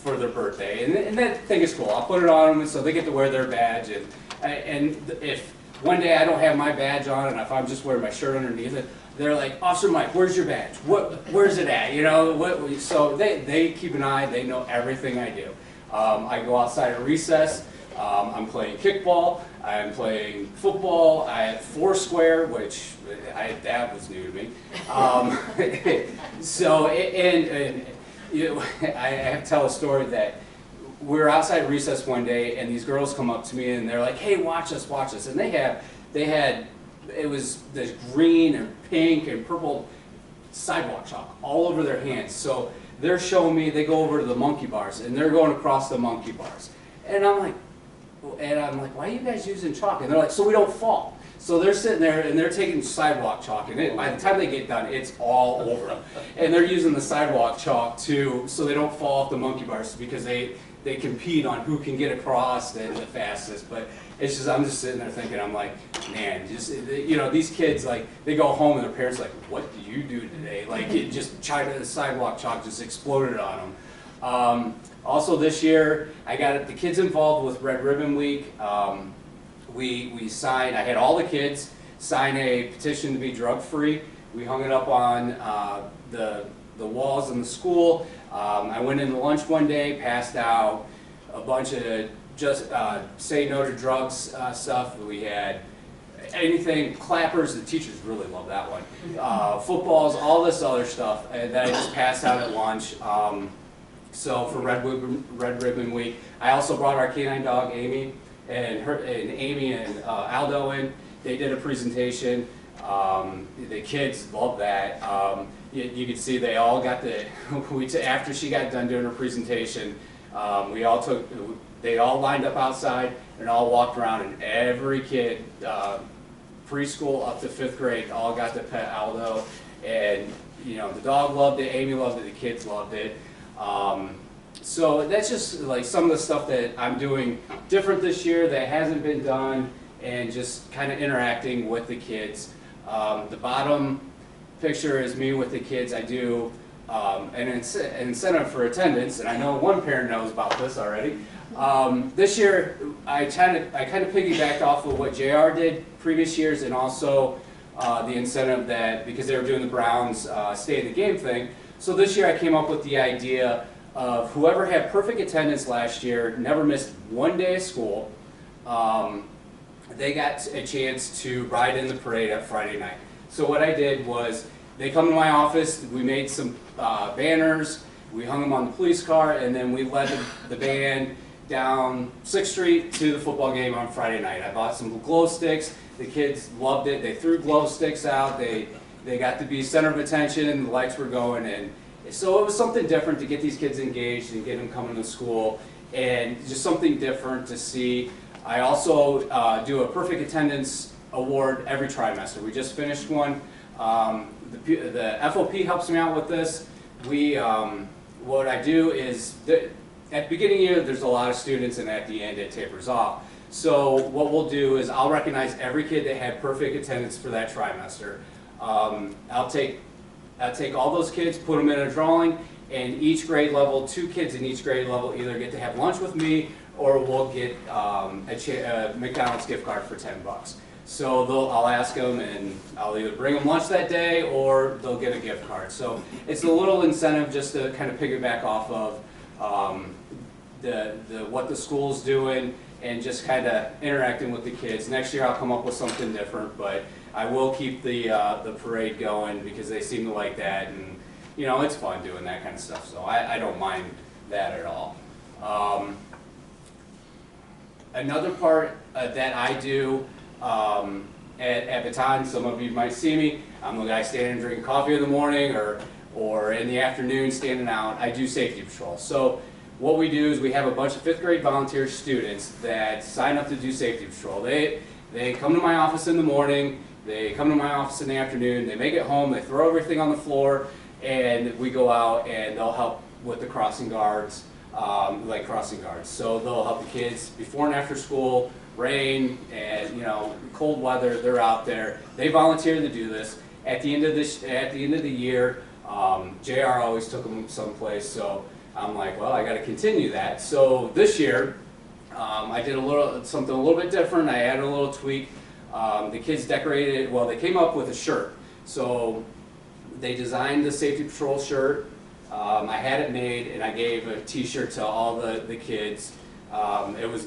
J: For their birthday, and that thing is cool. I'll put it on them so they get to wear their badge, and if one day I don't have my badge on, and if I'm just wearing my shirt underneath it, they're like, Officer Mike, where's your badge? Where's it at? So they keep an eye. They know everything I do. I go outside at recess. I'm playing kickball. I'm playing football. I have Foursquare, which that was new to me. I have to tell a story that we were outside recess one day, and these girls come up to me and they're like, "Hey, watch us!" And it was this green and pink and purple sidewalk chalk all over their hands. So they're showing me. They go over to the monkey bars and they're going across the monkey bars, and I'm like, "Why are you guys using chalk?" And they're like, "So we don't fall." So they're sitting there and they're taking sidewalk chalk, and by the time they get done, it's all over them. And they're using the sidewalk chalk so they don't fall off the monkey bars, because they compete on who can get across the fastest. But it's just, I'm just sitting there thinking, I'm like, man, these kids, they go home and their parents are like, what do you do today? The sidewalk chalk just exploded on them. Also this year, I got the kids involved with Red Ribbon Week. We signed, I had all the kids sign a petition to be drug-free. We hung it up on the walls in the school. I went into lunch one day, passed out a bunch of just say no to drugs stuff. We had anything, clappers, the teachers really love that one. Footballs, all this other stuff that I just passed out at lunch. So for Red Ribbon Week, I also brought our canine dog, Amy. And Amy and Aldo in, they did a presentation. The kids loved that. You could see they all got after she got done doing her presentation, they all lined up outside and all walked around, and every kid, preschool up to 5th grade, all got to pet Aldo. And the dog loved it, Amy loved it, the kids loved it. So that's just some of the stuff that I'm doing different this year that hasn't been done, and just kind of interacting with the kids. The bottom picture is me with the kids. I do an incentive for attendance, and I know one parent knows about this already. This year, I kind of piggybacked off of what JR did previous years, and also the incentive that, because they were doing the Browns stay in the game thing. So this year I came up with the idea of whoever had perfect attendance last year, never missed one day of school, they got a chance to ride in the parade at Friday night. So what I did was, they come to my office, we made some banners, we hung them on the police car, and then we led the band down 6th Street to the football game on Friday night. I bought some glow sticks, the kids loved it, they threw glow sticks out, they got to be center of attention, and the lights were going, and so it was something different to get these kids engaged and get them coming to school, and just something different to see. I also do a perfect attendance award every trimester. We just finished one. The FOP helps me out with this. What I do is, at the beginning of the year, there's a lot of students, and at the end it tapers off. So what we'll do is I'll recognize every kid that had perfect attendance for that trimester. I'll take all those kids, put them in a drawing, and each grade level, 2 kids in each grade level either get to have lunch with me or we'll get a McDonald's gift card for $10. So I'll ask them and I'll either bring them lunch that day or they'll get a gift card. So it's a little incentive just to kind of piggyback off of what the school's doing and just kind of interacting with the kids. Next year I'll come up with something different, but I will keep the parade going because they seem to like that, and you know, it's fun doing that kind of stuff, so I don't mind that at all. Another part that I do at Baton, some of you might see me, I'm the guy standing drinking coffee in the morning or in the afternoon standing out. I do safety patrol. So what we do is we have a bunch of 5th grade volunteer students that sign up to do safety patrol. They come to my office in the morning, they come to my office in the afternoon, they make it home, they throw everything on the floor, and we go out and they'll help with the crossing guards, like crossing guards. So they'll help the kids before and after school, rain and cold weather, they're out there. They volunteer to do this. At the end of the year, JR always took them someplace, so I'm like, well, I got to continue that. So this year, I did something a little bit different. I added a little tweak. The kids decorated, well, they came up with a shirt. So they designed the safety patrol shirt. I had it made, and I gave a t-shirt to all the kids. It was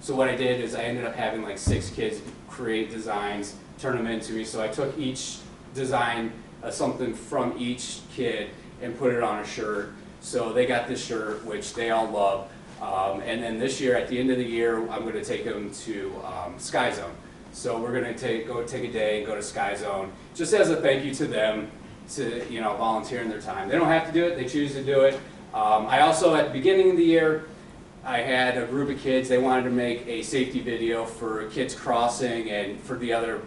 J: so what I did is I ended up having like 6 kids create designs, turn them into me. So I took each design, something from each kid, and put it on a shirt. So they got this shirt, which they all love. And then this year, at the end of the year, I'm going to take them to Sky Zone. So we're going to go take a day and go to Sky Zone, just as a thank you to them, to volunteering their time. They don't have to do it; they choose to do it. I also, at the beginning of the year, I had a group of kids. They wanted to make a safety video for kids crossing and for the other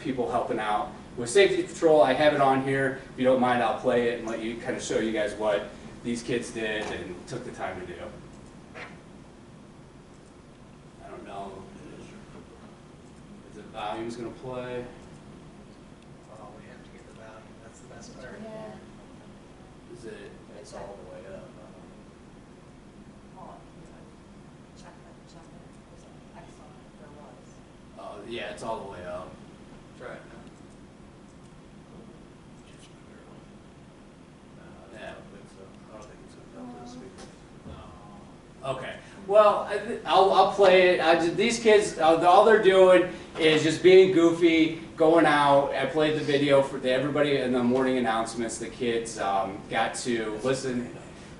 J: people helping out with safety patrol. I have it on here. If you don't mind, I'll play it and let you kind of show you guys what these kids did and took the time to do. I don't know if the volume's going to play.
I: Oh, we have to get the volume. That's the best part.
J: Is it?
I: It's all the way up.
J: Yeah, it's all the way up.
I: Try it
J: Yeah,
I: now. I don't think it's hooked up to the speaker.
J: okay. Well, I'll play it. These kids, all they're doing is just being goofy, going out. I played the video for everybody in the morning announcements. The kids got to listen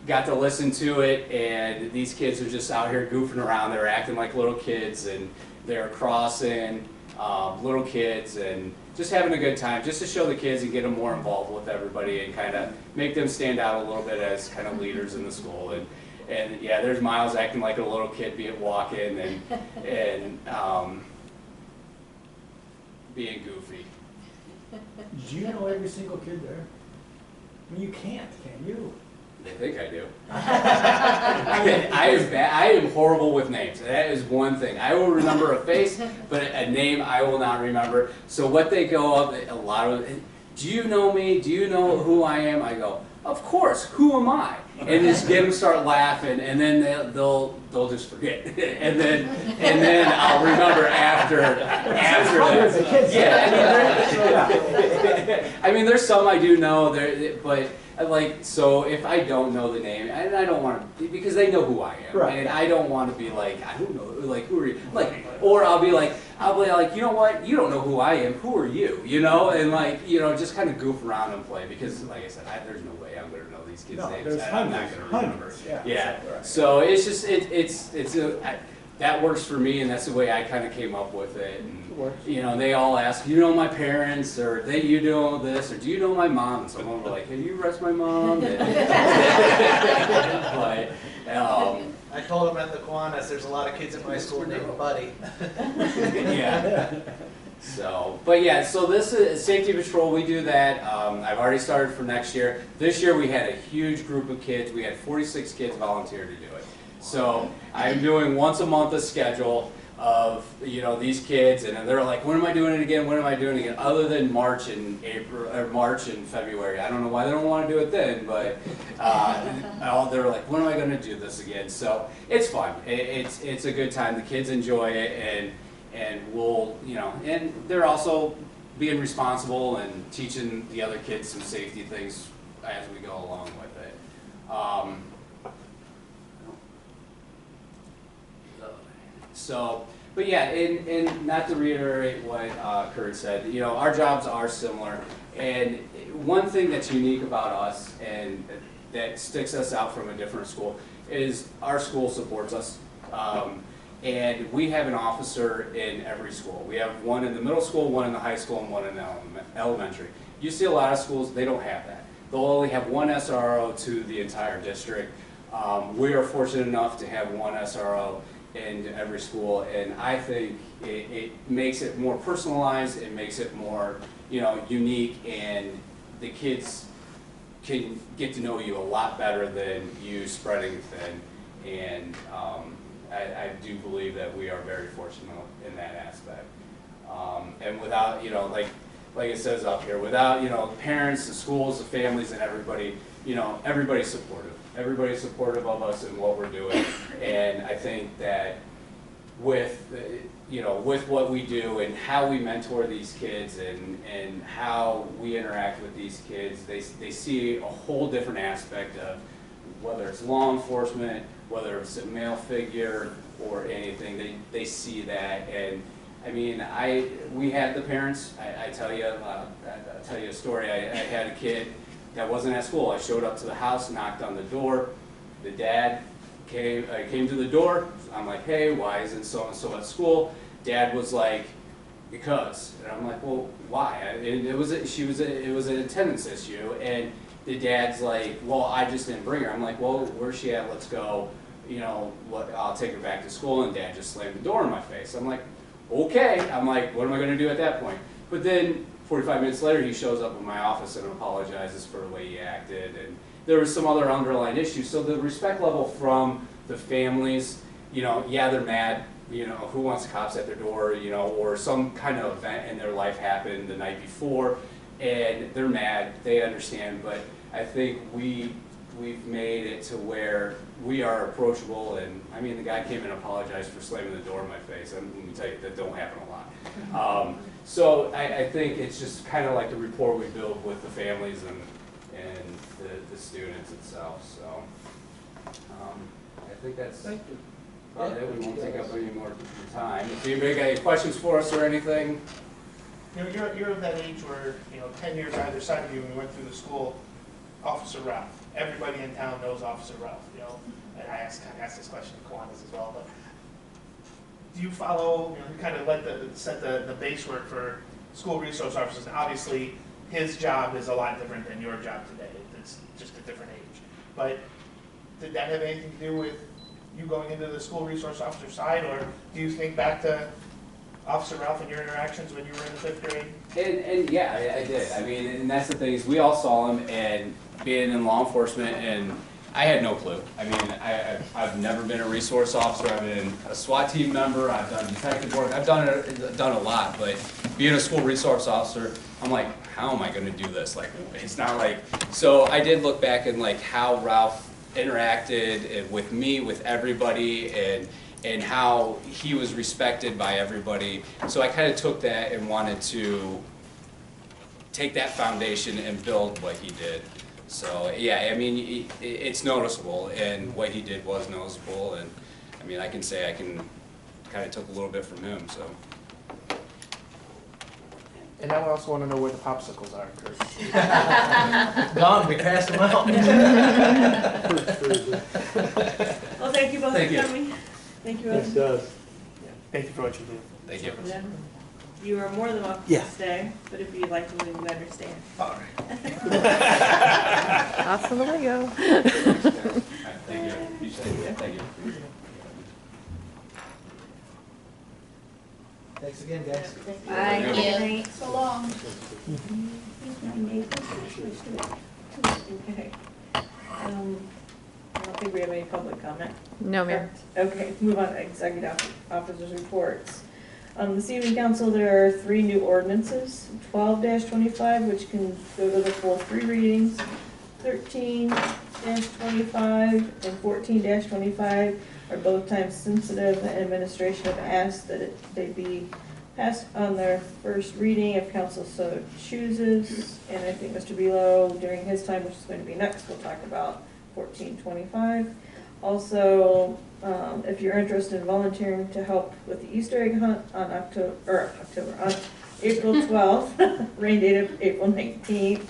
J: to it, and these kids are just out here goofing around. They're acting like little kids, and they're crossing little kids and just having a good time, just to show the kids and get them more involved with everybody and kind of make them stand out a little bit as kind of leaders in the school. And yeah, there's Miles acting like a little kid, be it walking and being goofy.
C: Do you know every single kid there? I mean, you can't, can you?
J: They think I do. I am horrible with names. That is one thing. I will remember a face, but a name I will not remember. So what they go up, a lot of, do you know me? Do you know who I am? I go, of course, who am I? And just get them start laughing, and then they'll just forget, and then I'll remember after that. Yeah, I mean, there's some I do know but like, so if I don't know the name, and I don't want to, because they know who I am,
C: right.
J: And I don't want to be like, I don't know, like, who are you? Like, or I'll be like, you know what? You don't know who I am. Who are you? And like, just kind of goof around and play, because like I said, there's no way I'm going to know these kids' names.
C: There's
J: I'm not going to remember.
C: Hundreds,
J: Yeah.
C: Right.
J: So it's just that works for me, and that's the way I kind of came up with it. And, they all ask, you know my parents, or you know this, or do you know my mom? And someone will be like, have you arrested my mom? But,
I: I told them at the Kiwanis, there's a lot of kids at my school named Buddy.
J: yeah. So this is Safety Patrol. We do that. I've already started for next year. This year we had a huge group of kids. We had 46 kids volunteer to do it. So I'm doing once a month a schedule. of, you know, these kids, and they're like, when am I doing it again? When am I doing it again? Other than March and April, or March and February. I don't know why they don't want to do it then, but they're like, when am I going to do this again? So it's fun. It's a good time. The kids enjoy it, and we'll, you know, and they're also being responsible and teaching the other kids some safety things as we go along with it. So, but yeah, and not to reiterate what Kurt said, you know, our jobs are similar, and one thing that's unique about us and that sticks us out from a different school is our school supports us. And we have an officer in every school. We have one in the middle school, one in the high school, and one in the elementary. You see a lot of schools, they don't have that. They'll only have one SRO to the entire district. We are fortunate enough to have one SRO in every school, and I think it makes it more personalized, it makes it more, you know, unique, and the kids can get to know you a lot better than you spreading thin, and I do believe that we are very fortunate in that aspect. And without, you know, like it says up here, without, you know, parents, the schools, the families, and everybody, you know, everybody's supportive. Everybody's supportive of us and what we're doing. And I think that with, you know, with what we do and how we mentor these kids and how we interact with these kids, they see a whole different aspect of whether it's law enforcement, whether it's a male figure or anything, they see that. And I mean, we had the parents, I'll tell you a story. I had a kid that wasn't at school. I showed up to the house, knocked on the door. The dad came to the door. I'm like, hey, why isn't so-and-so at school? Dad was like, because. And I'm like, well, why? It was an attendance issue. And the dad's like, well, I just didn't bring her. I'm like, well, where's she at? Let's go. You know, I'll take her back to school. And Dad just slammed the door in my face. I'm like, okay. I'm like, what am I going to do at that point? But then 45 minutes later, he shows up in my office and apologizes for the way he acted. And there was some other underlying issues. So the respect level from the families, you know, yeah, they're mad. You know, who wants cops at their door, you know, or some kind of event in their life happened the night before, and they're mad, they understand, but I think we've made it to where we are approachable, and I mean, the guy came and apologized for slamming the door in my face, and let me tell you, that don't happen a lot. So I think it's just kind of like the rapport we build with the families and the students itself, so I think that's
B: Thank you.
J: probably it. We won't take up any more time. If anybody got any questions for us or anything?
K: You know, you're of that age where, you know, 10 years either side of you when we went through the school, Officer Ralph. Everybody in town knows Officer Ralph, you know. And I asked this question to Kiwanis as well, but do you follow, you know, you kind of set the base work for school resource officers, and obviously his job is a lot different than your job today. It's just a different age. But did that have anything to do with you going into the school resource officer side, or do you think back to Officer Ralph and your interactions when you were in the 5th grade?
J: And yeah, I did. I mean, and that's the thing is we all saw him, and being in law enforcement, and I had no clue. I mean, I've never been a resource officer. I've been a SWAT team member. I've done detective work. I've done a lot, but being a school resource officer, I'm like, how am I going to do this? Like, it's not like. So I did look back and like how Ralph interacted with me, with everybody, and how he was respected by everybody. So I kind of took that and wanted to take that foundation and build what he did. So yeah, I mean, it's noticeable, and what he did was noticeable, and I mean, I can say I can kind of took a little bit from him, so.
K: And now I also want to know where the popsicles are, Kurt.
I: Gone, we passed them out.
B: Well, thank you both
J: Thank
B: for
J: you.
B: coming. Thank you.
C: Yes, does.
K: Thank you for what you do.
J: Thank you.
B: Yeah. You are more than welcome
I: Yeah.
B: to stay, but if you'd like to leave, we understand.
K: All right.
B: Off the way go.
J: All right, thank you. You said it. Thank you.
I: Thanks again, guys.
A: Thank you.
D: So long.
B: Okay. Well, think we have any public comment.
A: No, ma'am.
B: Okay, move on to executive officers' reports. This evening, council, there are 3 new ordinances, 12-25, which can go to the full 3 readings, 13-25 and 14-25 are both time sensitive, and administration have asked that they be passed on their first reading if council so chooses. And I think Mr. Belo, during his time, which is going to be next, will talk about 14-25. Also, if you're interested in volunteering to help with the Easter egg hunt on on April 12th, rain date of April 19th,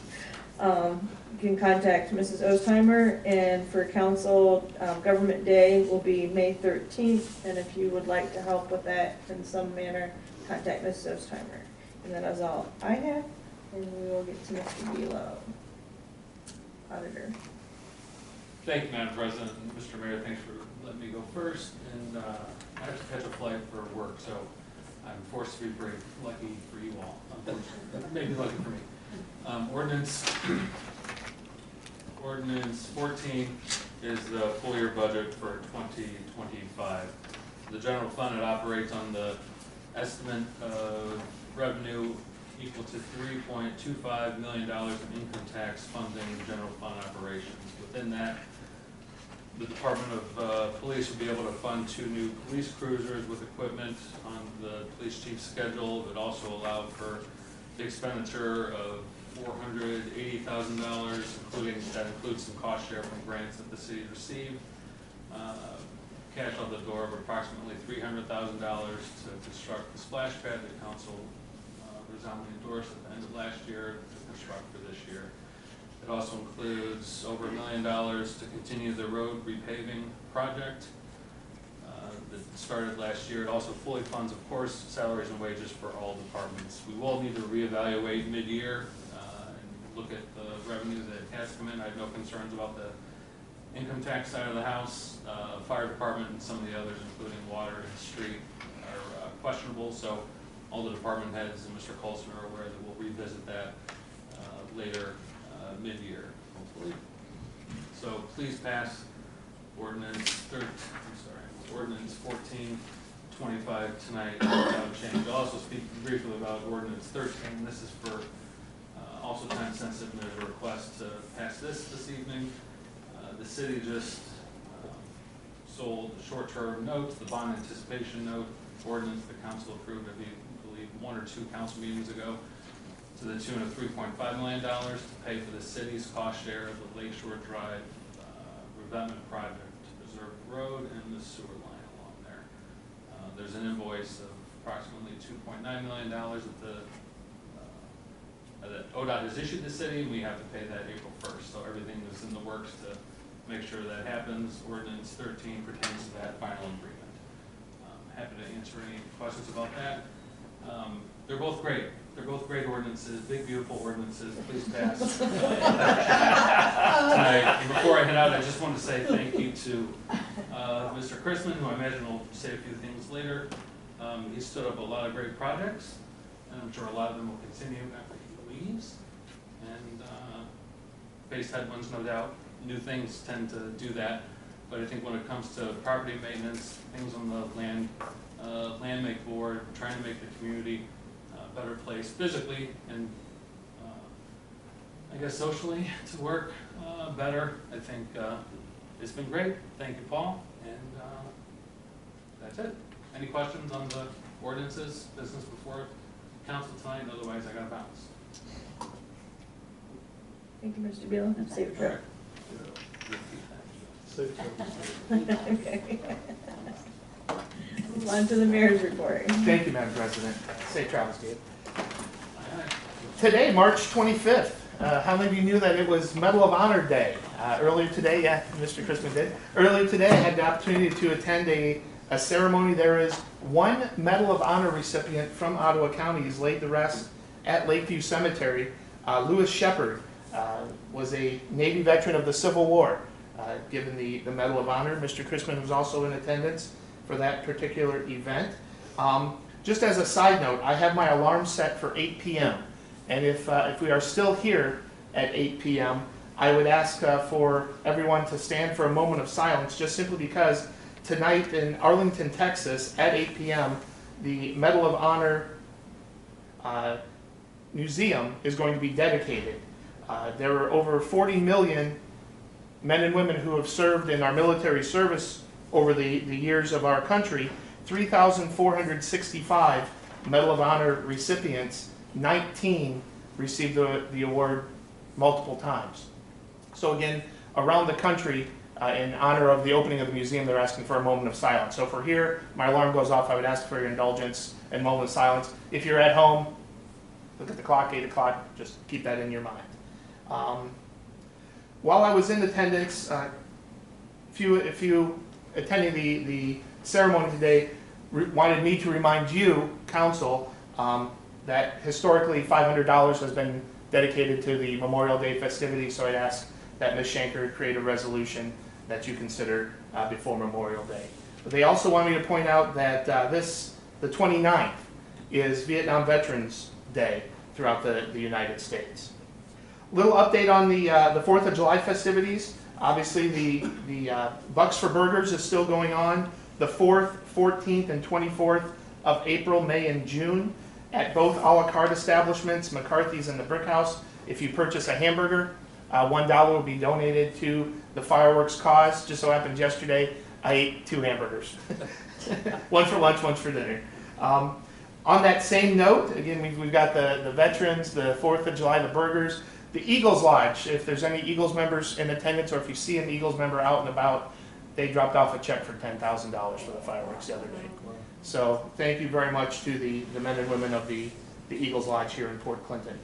B: you can contact Mrs. Ostheimer. And for council, government day will be May 13th, and if you would like to help with that in some manner, contact Mrs. Ostheimer. And that is all I have, and we will get to Mr. Belo, auditor.
L: Thank you, Madam President and Mr. Mayor. Thanks for letting me go first. And I have to catch a flight for work, so I'm forced to be pretty lucky for you all. Unfortunately, maybe lucky for me. Ordinance 14 is the full year budget for 2025. The general fund, it operates on the estimate of revenue equal to $3.25 million in income tax funding general fund operations. Within that, the Department of Police will be able to fund 2 new police cruisers with equipment on the police chief's schedule. It also allowed for the expenditure of $480,000, that includes some cost share from grants that the city received. Cash out the door of approximately $300,000 to construct the splash pad that council resoundingly endorsed at the end of last year to construct for this year. It also includes over $1 million to continue the road repaving project that started last year. It also fully funds, of course, salaries and wages for all departments. We will need to reevaluate mid-year and look at the revenue that has come in. I have no concerns about the income tax side of the house. Fire department and some of the others, including water and street, are questionable. So all the department heads and Mr. Colson are aware that we'll revisit that later mid-year, hopefully. So please pass ordinance 1425 tonight without change. I'll also speak briefly about ordinance 13. This is for also time sensitive, and there's a request to pass this evening. The city just sold the short-term notes, the bond anticipation note ordinance the council approved, I believe, 1 or 2 council meetings ago, to the tune of $3.5 million to pay for the city's cost share of the Lakeshore Drive revetment project, Reserve Road, and the sewer line along there. There's an invoice of approximately $2.9 million that ODOT has issued the city, and we have to pay that April 1st. So everything is in the works to make sure that happens. Ordinance 13 pertains to that final agreement. Happy to answer any questions about that. They're both great. They're both great ordinances, big, beautiful ordinances. Please pass. Tonight. And before I head out, I just want to say thank you to Mr. Chrisman, who I imagine will say a few things later. He stood up a lot of great projects, and I'm sure a lot of them will continue after he leaves. And faced headwinds, no doubt. New things tend to do that. But I think when it comes to property maintenance, things on the land make board, trying to make the community a better place physically and I guess socially to work better, I think it's been great. Thank you, Paul. And that's it. Any questions on the ordinances, business before council tonight? Otherwise, I gotta bounce.
B: Thank you, Mr. Beal. Have a safe trip. Okay. Move on to the mayor's report.
K: Thank you, Madam President. Safe travels, Gabe. Today, March 25th, how many of you knew that it was Medal of Honor Day? Earlier today, yeah, Mr. Chrisman did. Earlier today, I had the opportunity to attend a ceremony. There is one Medal of Honor recipient from Ottawa County. He's laid to rest at Lakeview Cemetery. Lewis Shepard was a Navy veteran of the Civil War, given the Medal of Honor. Mr. Chrisman was also in attendance for that particular event. Just as a side note, I have my alarm set for 8 p.m. And if we are still here at 8 p.m.,
C: I would ask for everyone to stand for a moment of silence, just simply because tonight in Arlington, Texas, at 8 p.m., the Medal of Honor Museum is going to be dedicated. There are over 40 million men and women who have served in our military service over the years of our country. 3,465 Medal of Honor recipients, 19 received the award multiple times. So again, around the country, in honor of the opening of the museum, they're asking for a moment of silence. So if we're here, my alarm goes off, I would ask for your indulgence and moment of silence. If you're at home, look at the clock, 8 o'clock, just keep that in your mind. While I was in attendance, if you attending the ceremony today wanted me to remind you, council, that historically $500 has been dedicated to the Memorial Day festivities, so I'd ask that Ms. Shanker create a resolution that you consider before Memorial Day. But they also want me to point out that the 29th, is Vietnam Veterans Day throughout the United States. Little update on the 4th of July festivities. Obviously, the Bucks for Burgers is still going on. The 4th, 14th, and 24th of April, May, and June at both a la carte establishments, McCarthy's and the Brick House. If you purchase a hamburger, $1 will be donated to the fireworks cause. Just so happened yesterday, I ate 2 hamburgers. One for lunch, one for dinner. On that same note, again, we've got the veterans, the 4th of July, the burgers, the Eagles Lodge. If there's any Eagles members in attendance, or if you see an Eagles member out and about, they dropped off a check for $10,000 for the fireworks the other day. So thank you very much to the men and women of the Eagles Lodge here in Port Clinton.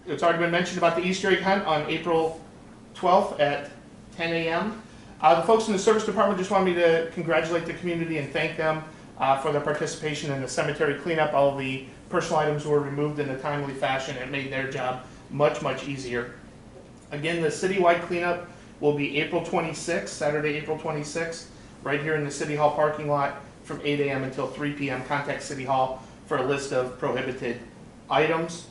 C: It's already been mentioned about the Easter egg hunt on April 12th at 10 a.m. The folks in the service department just want me to congratulate the community and thank them for their participation in the cemetery cleanup. All of the personal items were removed in a timely fashion. It made their job much, much easier. Again, the citywide cleanup will be April 26th, Saturday, April 26th, right here in the City Hall parking lot from 8 a.m. until 3 p.m. Contact City Hall for a list of prohibited items.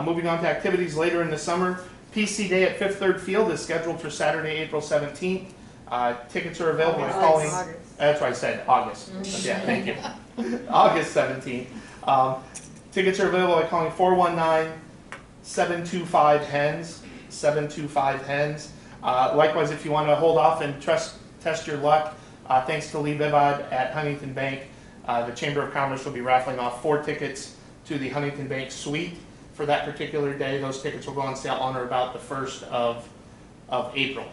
C: Moving on to activities later in the summer, PC Day at Fifth Third Field is scheduled for Saturday, April 17th. Tickets are available by calling. That's what I said, August. Yeah, thank you. August 17th. Tickets are available by calling 419-725-HENS, 725-HENS. Likewise, if you want to hold off and test your luck, thanks to Lee Vivod at Huntington Bank, the Chamber of Commerce will be raffling off 4 tickets to the Huntington Bank Suite for that particular day. Those tickets will go on sale on or about the 1st of April.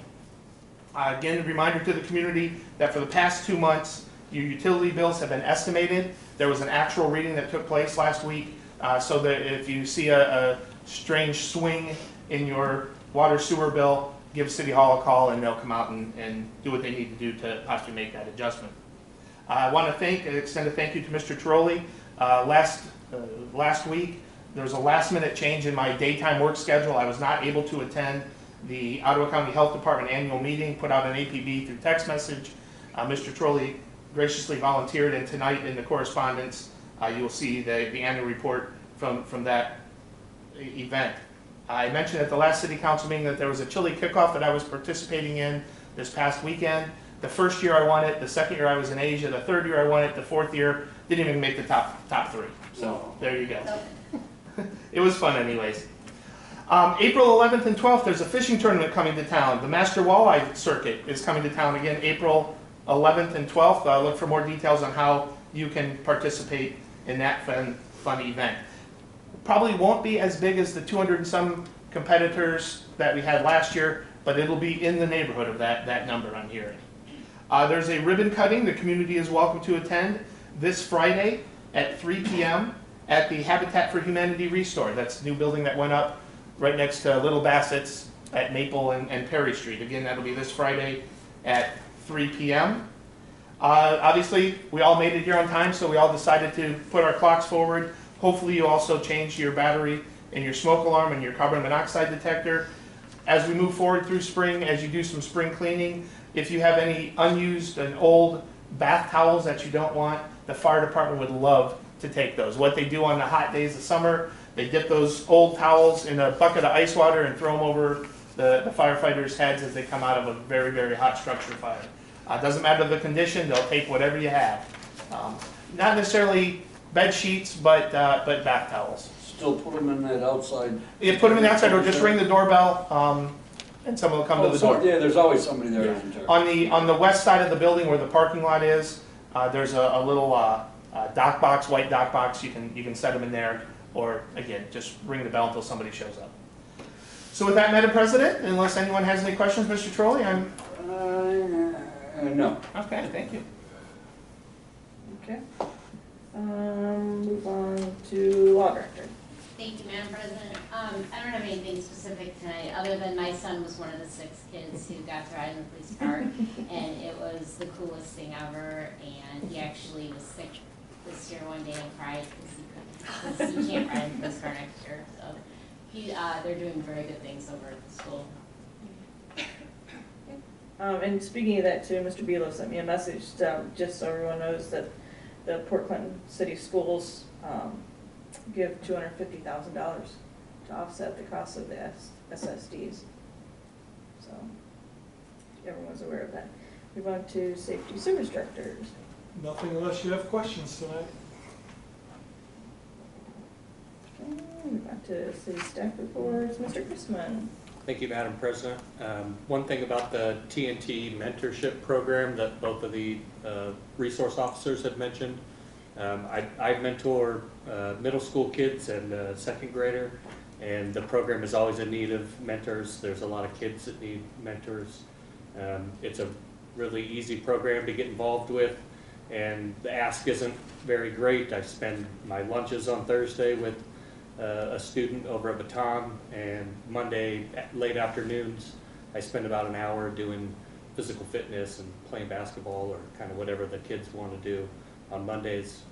C: Again, a reminder to the community that for the past 2 months, your utility bills have been estimated. There was an actual reading that took place last week, so that if you see a strange swing in your water sewer bill, give City Hall a call and they'll come out and do what they need to do to possibly make that adjustment. I want to extend a thank you to Mr. Trolley. Last week, there was a last-minute change in my daytime work schedule. I was not able to attend the Ottawa County Health Department annual meeting, put out an APB through text message. Mr. Trolley graciously volunteered, and tonight in the correspondence, you will see the annual report from that event. I mentioned at the last City Council meeting that there was a chili kickoff that I was participating in this past weekend. The first year I won it, the second year I was in Asia, the third year I won it, the fourth year didn't even make the top 3. So there you go. It was fun anyways. April 11th and 12th, there's a fishing tournament coming to town. The Master Walleye Circuit is coming to town again April 11th and 12th. Look for more details on how you can participate in that fun event. Probably won't be as big as the 200 and some competitors that we had last year, but it'll be in the neighborhood of that number I'm hearing. There's a ribbon cutting the community is welcome to attend this Friday at 3 p.m. at the Habitat for Humanity Restore. That's the new building that went up right next to Little Bassett's at Maple and Perry Street. Again, that'll be this Friday at 3 p.m. Obviously, we all made it here on time, so we all decided to put our clocks forward. Hopefully, you also changed your battery in your smoke alarm and your carbon monoxide detector. As we move forward through spring, as you do some spring cleaning, if you have any unused and old bath towels that you don't want, the fire department would love to take those. What they do on the hot days of summer, they dip those old towels in a bucket of ice water and throw them over
K: the firefighters' heads as they come out of a very, very hot structure fire. Doesn't matter the condition, they'll take whatever you have. Not necessarily bed sheets, but bath towels.
H: Still put them in that outside?
K: You put them in the outside or just ring the doorbell, and someone will come to the door.
H: Yeah, there's always somebody there, isn't there?
K: On the west side of the building where the parking lot is, there's a little dock box, white dock box. You can set them in there, or again, just ring the bell until somebody shows up. So with that, Madam President, unless anyone has any questions, Mr. Trolley, I'm...
H: No.
K: Okay, thank you.
B: Okay. Move on to Law Director.
M: Thank you, Madam President. I don't have anything specific tonight, other than my son was one of the 6 kids who got to ride in the police car, and it was the coolest thing ever, and he actually was sick this year one day and cried because he can't ride in the police car next year. So they're doing very good things over at the school.
B: And speaking of that too, Mr. Belo sent me a message, just so everyone knows that the Port Clinton City Schools give $250,000 to offset the cost of the SSDs. So everyone's aware of that. Move on to Safety Service Directors.
N: Nothing unless you have questions tonight.
B: Okay, move on to City Staff Reports. Mr. Chrisman.
O: Thank you, Madam President. One thing about the TNT mentorship program that both of the resource officers had mentioned, I mentor middle school kids and second grader, and the program is always in need of mentors. There's a lot of kids that need mentors. It's a really easy program to get involved with, and the ask isn't very great. I spend my lunches on Thursday with a student over at Baton, and Monday late afternoons I spend about an hour doing physical fitness and playing basketball or kind of whatever the kids want to do on Mondays.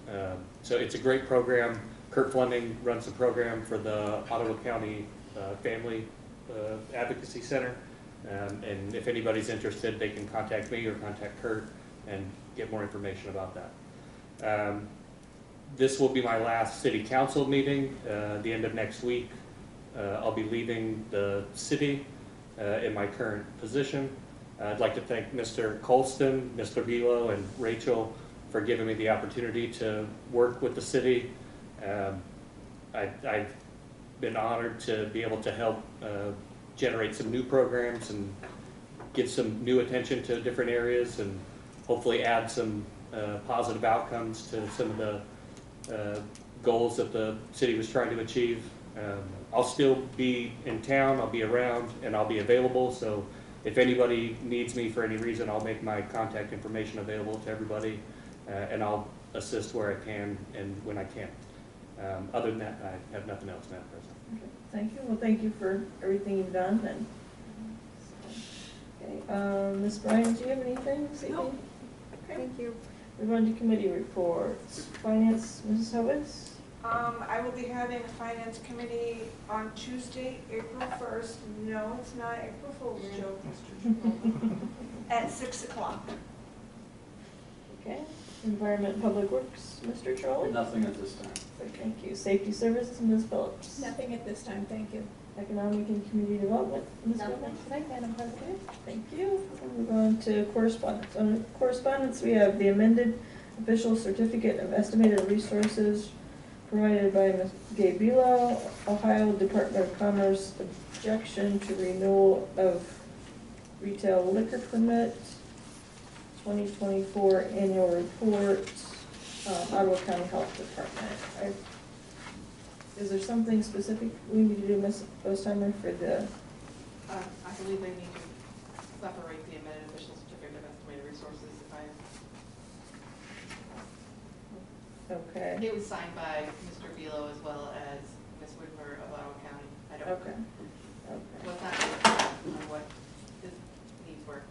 O: So it's a great program. Kurt Fleming runs the program for the Ottawa County Family Advocacy Center, and if anybody's interested, they can contact me or contact Kurt and get more information about that. This will be my last city council meeting, the end of next week. I'll be leaving the city in my current position. I'd like to thank Mr. Colston, Mr. Belo, and Rachel for giving me the opportunity to work with the city. I've been honored to be able to help generate some new programs and give some new attention to different areas and hopefully add some positive outcomes to some of the goals that the city was trying to achieve. I'll still be in town, I'll be around, and I'll be available, so if anybody needs me for any reason, I'll make my contact information available to everybody, and I'll assist where I can and when I can. Other than that, I have nothing else, Madam President.
B: Okay, thank you. Well, thank you for everything you've done. And okay, Ms. Bryan, do you have anything this evening?
E: No.
B: Okay.
E: Thank you.
B: Move on to committee reports. Finance, Mrs. Hovis.
P: I will be having a finance committee on Tuesday, April 1st. No, it's not April Fool's joke, Mr. Chipola. At 6 o'clock.
B: Okay. Environment and Public Works, Mr. Trolley.
H: Nothing at this time.
B: Thank you. Safety Services, Ms. Phillips.
D: Nothing at this time, thank you.
B: Economic and Community Development, Ms.
A: Nothing
B: Whitman.
A: tonight, Madam President.
B: Thank you. We'll move on to correspondence. On correspondence, we have the amended official certificate of estimated resources provided by Ms. Gabe Belo, Ohio Department of Commerce objection to renewal of retail liquor permit, 2024 annual report, Ottawa County Health Department. Is there something specific we need to do, Ms. Ostheimer, for the?
Q: I believe they need to separate the amended official certificate of estimated resources.
B: Okay.
Q: It was signed by Mr. Belo as well as Ms. Whitmer of Ottawa County. I don't
B: Okay.
Q: was not clear on what his needs were.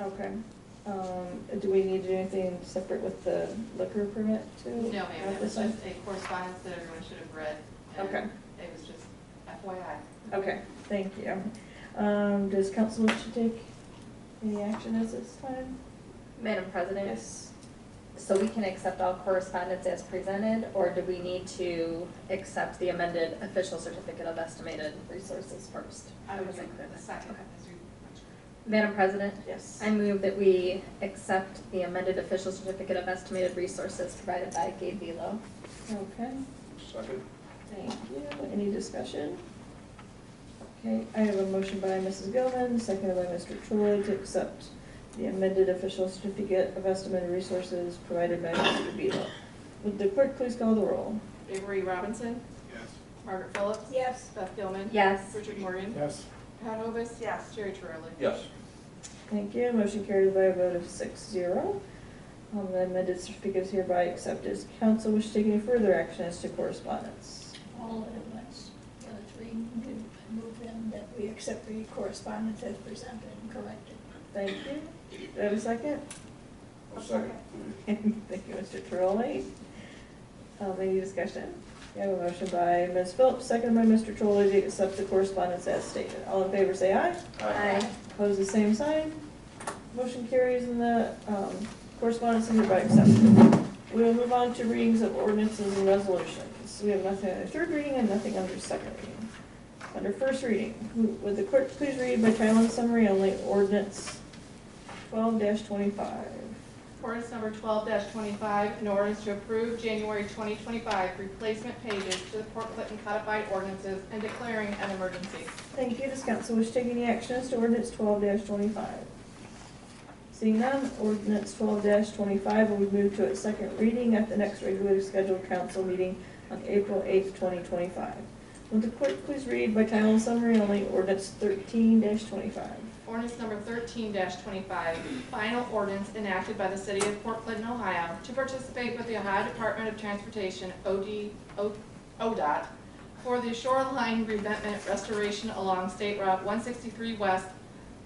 B: Okay. Do we need to do anything separate with the liquor permit too?
Q: No, ma'am, it was just a correspondence that everyone should have read. And
B: okay.
Q: It was just FYI.
B: Okay, thank you. Does council wish to take any action at this time?
A: Madam President?
B: Yes.
A: So we can accept all correspondence as presented, or do we need to accept the amended official certificate of estimated resources first?
Q: I would
A: wasn't clear.
Q: second,
A: Okay.
Q: as you mentioned.
A: Madam President,
B: Yes.
A: I move that we accept the amended official certificate of estimated resources provided by Gabe Velo.
B: Okay,
H: Second.
B: thank you. Any discussion? Okay, I have a motion by Mrs. Gilman, seconded by Mr. Troy to accept the amended official certificate of estimated resources provided by Mr. Velo. Would the clerk please call the roll?
Q: Avery Robinson,
H: Yes.
Q: Margaret Phillips.
D: Yes.
Q: Beth Gilman.
A: Yes.
Q: Richard Morgan.
G: Yes.
Q: Pat Hovis.
P: Yes.
Q: Jerry Torelli.
H: Yes.
B: Thank you. Motion carries by a vote of 6-0. The amended certificate is hereby accepted. Does council wish to take any further action as to correspondence?
D: All at once, the other three, move them that we accept the correspondence as presented and corrected.
B: Thank you. Do I have a second?
H: Second.
B: Thank you, Mr. Trolley. Any discussion? We have a motion by Ms. Phillips, seconded by Mr. Trolley to accept the correspondence as stated. All in favor say aye.
A: Aye.
B: Opposed, the same sign. Motion carries and the correspondence is hereby accepted. We will move on to readings of ordinances and resolutions. We have nothing under third reading and nothing under second reading. Under first reading, would the clerk please read by title and summary only ordinance 12-25?
Q: Ordinance number 12-25, an ordinance to approve January 2025 replacement pages to the Port Clinton codified ordinances and declaring an emergency.
B: Thank you. Does council wish to take any action as to ordinance 12-25? Seeing none, ordinance 12-25 will be moved to its second reading at the next regularly scheduled council meeting on April 8th, 2025. Would the clerk please read by title and summary only ordinance 13-25?
Q: Ordinance number 13-25, final ordinance enacted by the city of Port Clinton, Ohio, to participate with the Ohio Department of Transportation, ODOT, for the shoreline revetment restoration along State Route 163 West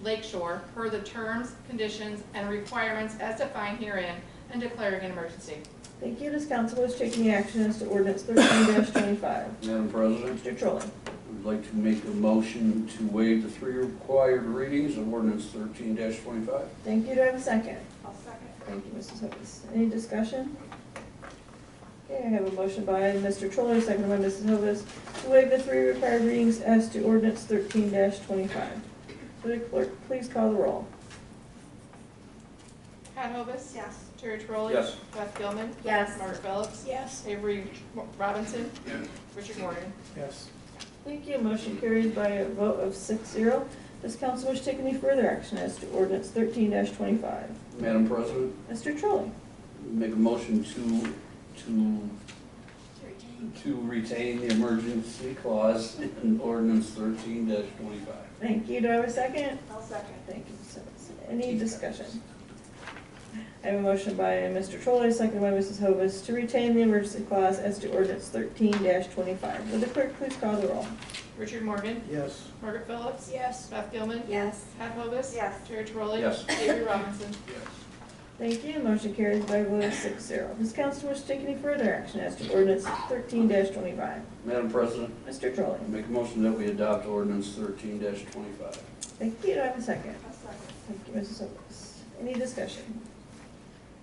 Q: Lakeshore per the terms, conditions, and requirements as defined herein, and declaring an emergency.
B: Thank you. Does council wish to take any action as to ordinance 13-25?
H: Madam President,
B: Mr. Trolley.
H: I'd like to make a motion to waive the 3 required readings of ordinance 13-25.
B: Thank you. Do I have a second?
P: I'll second.
B: Thank you, Mrs. Hovis. Any discussion? Okay, I have a motion by Mr. Trolley, second by Mrs. Hovis, to waive the 3 required readings as to ordinance 13-25. Would the clerk please call the roll?
Q: Pat Hovis.
P: Yes.
Q: Jerry Torelli.
H: Yes.
Q: Beth Gilman.
A: Yes.
Q: Margaret Phillips.
D: Yes.
Q: Avery Robinson.
H: Yes.
Q: Richard Morgan.
G: Yes.
B: Thank you. Motion carries by a vote of 6-0. Does council wish to take any further action as to ordinance 13-25?
H: Madam President,
B: Mr. Trolley.
H: make a motion to retain the emergency clause in ordinance 13-25.
B: Thank you. Do I have a second?
P: I'll second.
B: Thank you, Mrs. Hovis. Any discussion? I have a motion by Mr. Trolley, seconded by Mrs. Hovis, to retain the emergency clause as to ordinance 13-25. Would the clerk please call the roll?
Q: Richard Morgan.
G: Yes.
Q: Margaret Phillips.
D: Yes.
Q: Beth Gilman.
A: Yes.
Q: Pat Hovis.
P: Yes.
Q: Jerry Torelli.
H: Yes.
Q: Avery Robinson.
H: Yes.
B: Thank you. Motion carries by a vote of 6-0. Does council wish to take any further action as to ordinance 13-25?
H: Madam President,
B: Mr. Trolley.
H: make a motion that we adopt ordinance 13-25.
B: Thank you. Do I have a second?
P: I'll second.
B: Thank you, Mrs. Hovis. Any discussion?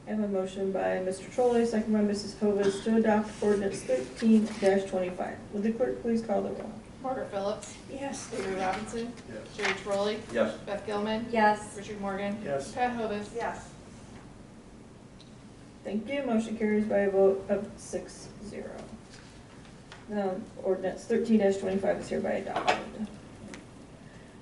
B: I have a motion by Mr. Trolley, second by Mrs. Hovis, to adopt ordinance 13-25. Would the clerk please call the roll?
Q: Margaret Phillips.
D: Yes.
Q: Avery Robinson.
H: Yes.
Q: Jerry Torelli.
H: Yes.
Q: Beth Gilman.
A: Yes.
Q: Richard Morgan.
G: Yes.
Q: Pat Hovis.
P: Yes.
B: Thank you. Motion carries by a vote of 6-0. Now, ordinance 13-25 is hereby adopted.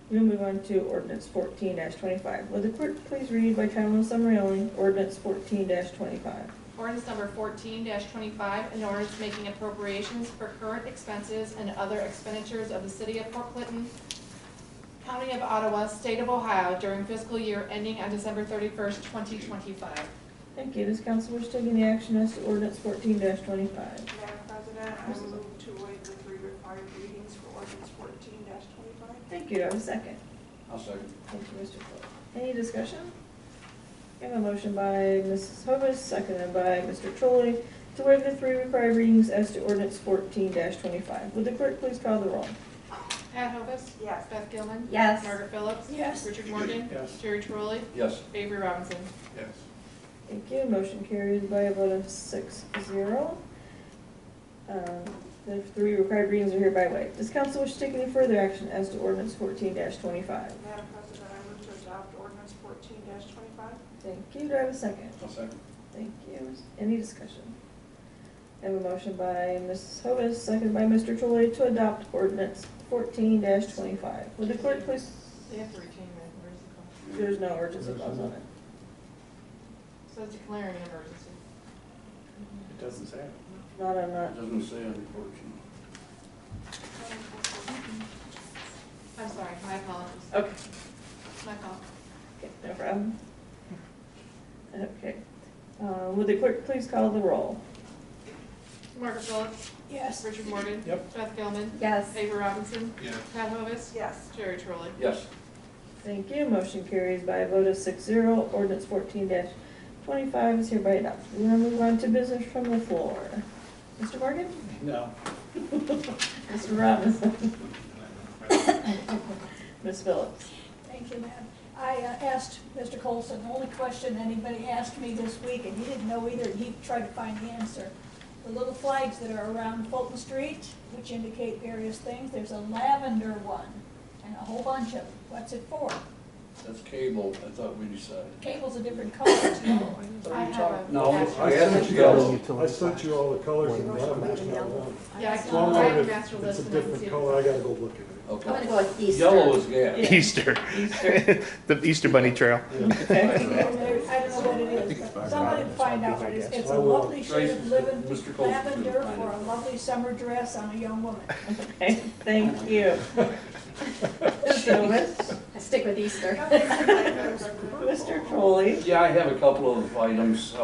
B: We'll move on to ordinance 14-25. Will the clerk please read by title and summary only, ordinance 14-25?
Q: Ordinance number 14-25, an ordinance making appropriations for current expenses and other expenditures of the city of Port Clinton, County of Ottawa, State of Ohio during fiscal year ending on December 31st, 2025.
B: Thank you. Does council wish to take any action as to ordinance 14-25?
P: Madam President, I move to waive the 3 required readings for ordinance 14-25.
B: Thank you. Do I have a second?
H: I'll second.
B: Thank you, Mr. Cole. Any discussion? I have a motion by Mrs. Hovis, seconded by Mr. Trolley, to waive the 3 required readings as to ordinance 14-25. Would the clerk please call the roll?
Q: Pat Hovis.
P: Yes.
Q: Beth Gilman.
A: Yes.
Q: Margaret Phillips.
D: Yes.
Q: Richard Morgan.
G: Yes.
Q: Jerry Torelli.
H: Yes.
Q: Avery Robinson.
H: Yes.
B: Thank you. Motion carries by a vote of 6-0. The 3 required readings are hereby waived. Does council wish to take any further action as to ordinance 14-25?
P: Madam President, I move to adopt ordinance 14-25.
B: Thank you. Do I have a second?
H: I'll second.
B: Thank you. Any discussion? I have a motion by Mrs. Hovis, seconded by Mr. Trolley to adopt ordinance 14-25. Would the clerk please?
Q: They have to retain that, where's the call?
B: There's no urgency clause on it.
Q: Says declaring an emergency.
G: It doesn't say it.
B: Not on that.
H: It doesn't say on the 14.
Q: I'm sorry, my apologies.
B: Okay.
Q: My fault.
B: Okay, no problem. Okay. Would the clerk please call the roll?
Q: Margaret Phillips?
D: Yes.
Q: Richard Morgan?
G: Yep.
Q: Beth Gilman?
A: Yes.
Q: Ava Robinson?
L: Yes.
Q: Pat Hovis?
P: Yes.
Q: Jerry Trolley?
H: Yes.
B: Thank you. Motion carries by a vote of 6-0. Ordinance 14-25 is hereby adopted. We now move on to business from the floor. Mr. Morgan?
G: No.
B: Mr. Robinson? Ms. Phillips?
D: Thank you, ma'am. I asked Mr. Colson, the only question anybody asked me this week, and he didn't know either, and he tried to find the answer. The little flags that are around Fulton Street, which indicate various things, there's a lavender one, and a whole bunch of them. What's it for?
H: That's cable, I thought we decided.
D: Cable's a different color, too.
Q: I have a.
H: No,
Q: master-
H: I asked you yellow.
N: I sent you all the colors and lavender.
Q: Yeah, I
N: Well,
Q: have a
N: if
Q: master
N: it's
Q: list
N: a
Q: and I can
N: different
Q: see it.
N: color, I gotta go look at it.
H: Okay.
A: I'm gonna go with Easter.
H: Yellow is gas.
C: Easter.
B: Easter.
C: The Easter Bunny Trail.
D: I don't know what it is, but somebody can find out what it is. It's a lovely shade of
H: Mr. Colson.
D: lavender for a lovely summer dress on a young woman.
B: Okay, thank you. Ms. Phillips?
A: I stick with Easter.
B: Mr. Trolley?
H: Yeah, I have a couple of items.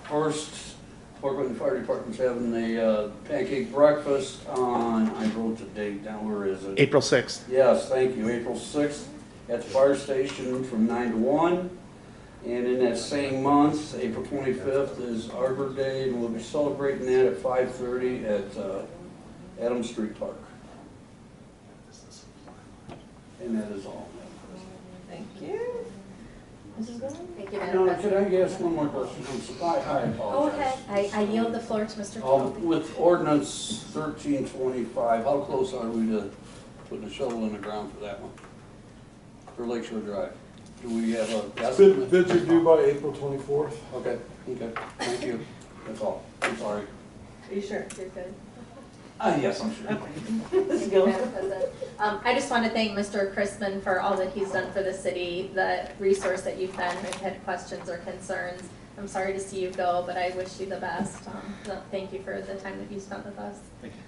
H: First, Fort Benton Fire Department's having a pancake breakfast on, I wrote the date down, where is it?
C: April 6th.
H: Yes, thank you, April 6th at the fire station from 9 to 1. And in that same month, April 25th is Arbor Day, and we'll be celebrating that at 5:30 at Adams Street Park. And that is all.
B: Thank you. Mrs. Goodman?
A: Thank you, Madam
H: No,
A: President.
H: could I ask one more question? I apologize.
A: Okay, I yield the floor to Mr. Trolley.
H: With ordinance 1325, how close are we to putting a shovel in the ground for that one? For Lakeshore Drive? Do we have a estimate?
N: Bids are due by April 24th.
H: Okay, thank you. That's all. I'm sorry.
B: Are you sure? You're good.
H: Yes, I'm sure.
B: Okay. Ms. Gill?
A: Madam President. I just want to thank Mr. Crispin for all that he's done for the city, the resource that you've been, if you had questions or concerns. I'm sorry to see you go, but I wish you the best. Thank you for the time that you spent with us.
C: Thank you.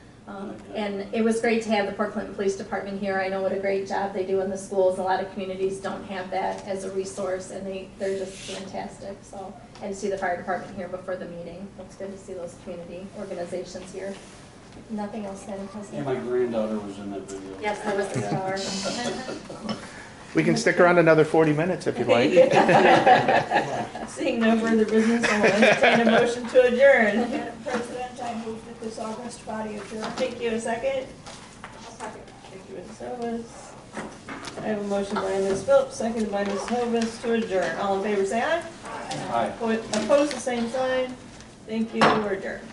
A: And it was great to have the Port Clinton Police Department here. I know what a great job they do in the schools. A lot of communities don't have that as a resource, and they're just fantastic. So, and to see the fire department here before the meeting. It's good to see those community organizations here. Nothing else, Madam President?
H: And my granddaughter was in that video.
A: Yes, that was the star.
C: We can stick around another 40 minutes if you'd like.
B: Seeing no further business, I will entertain a motion to adjourn.
D: Madam President, I move that this august body adjourn.
B: Thank you. A second?
D: I'll second.
B: Thank you, Ms. Hovis. I have a motion by Ms. Phillips, seconded by Ms. Hovis to adjourn. All in favor, say aye.
H: Aye.
B: Opposed, the same sign. Thank you. We're adjourned.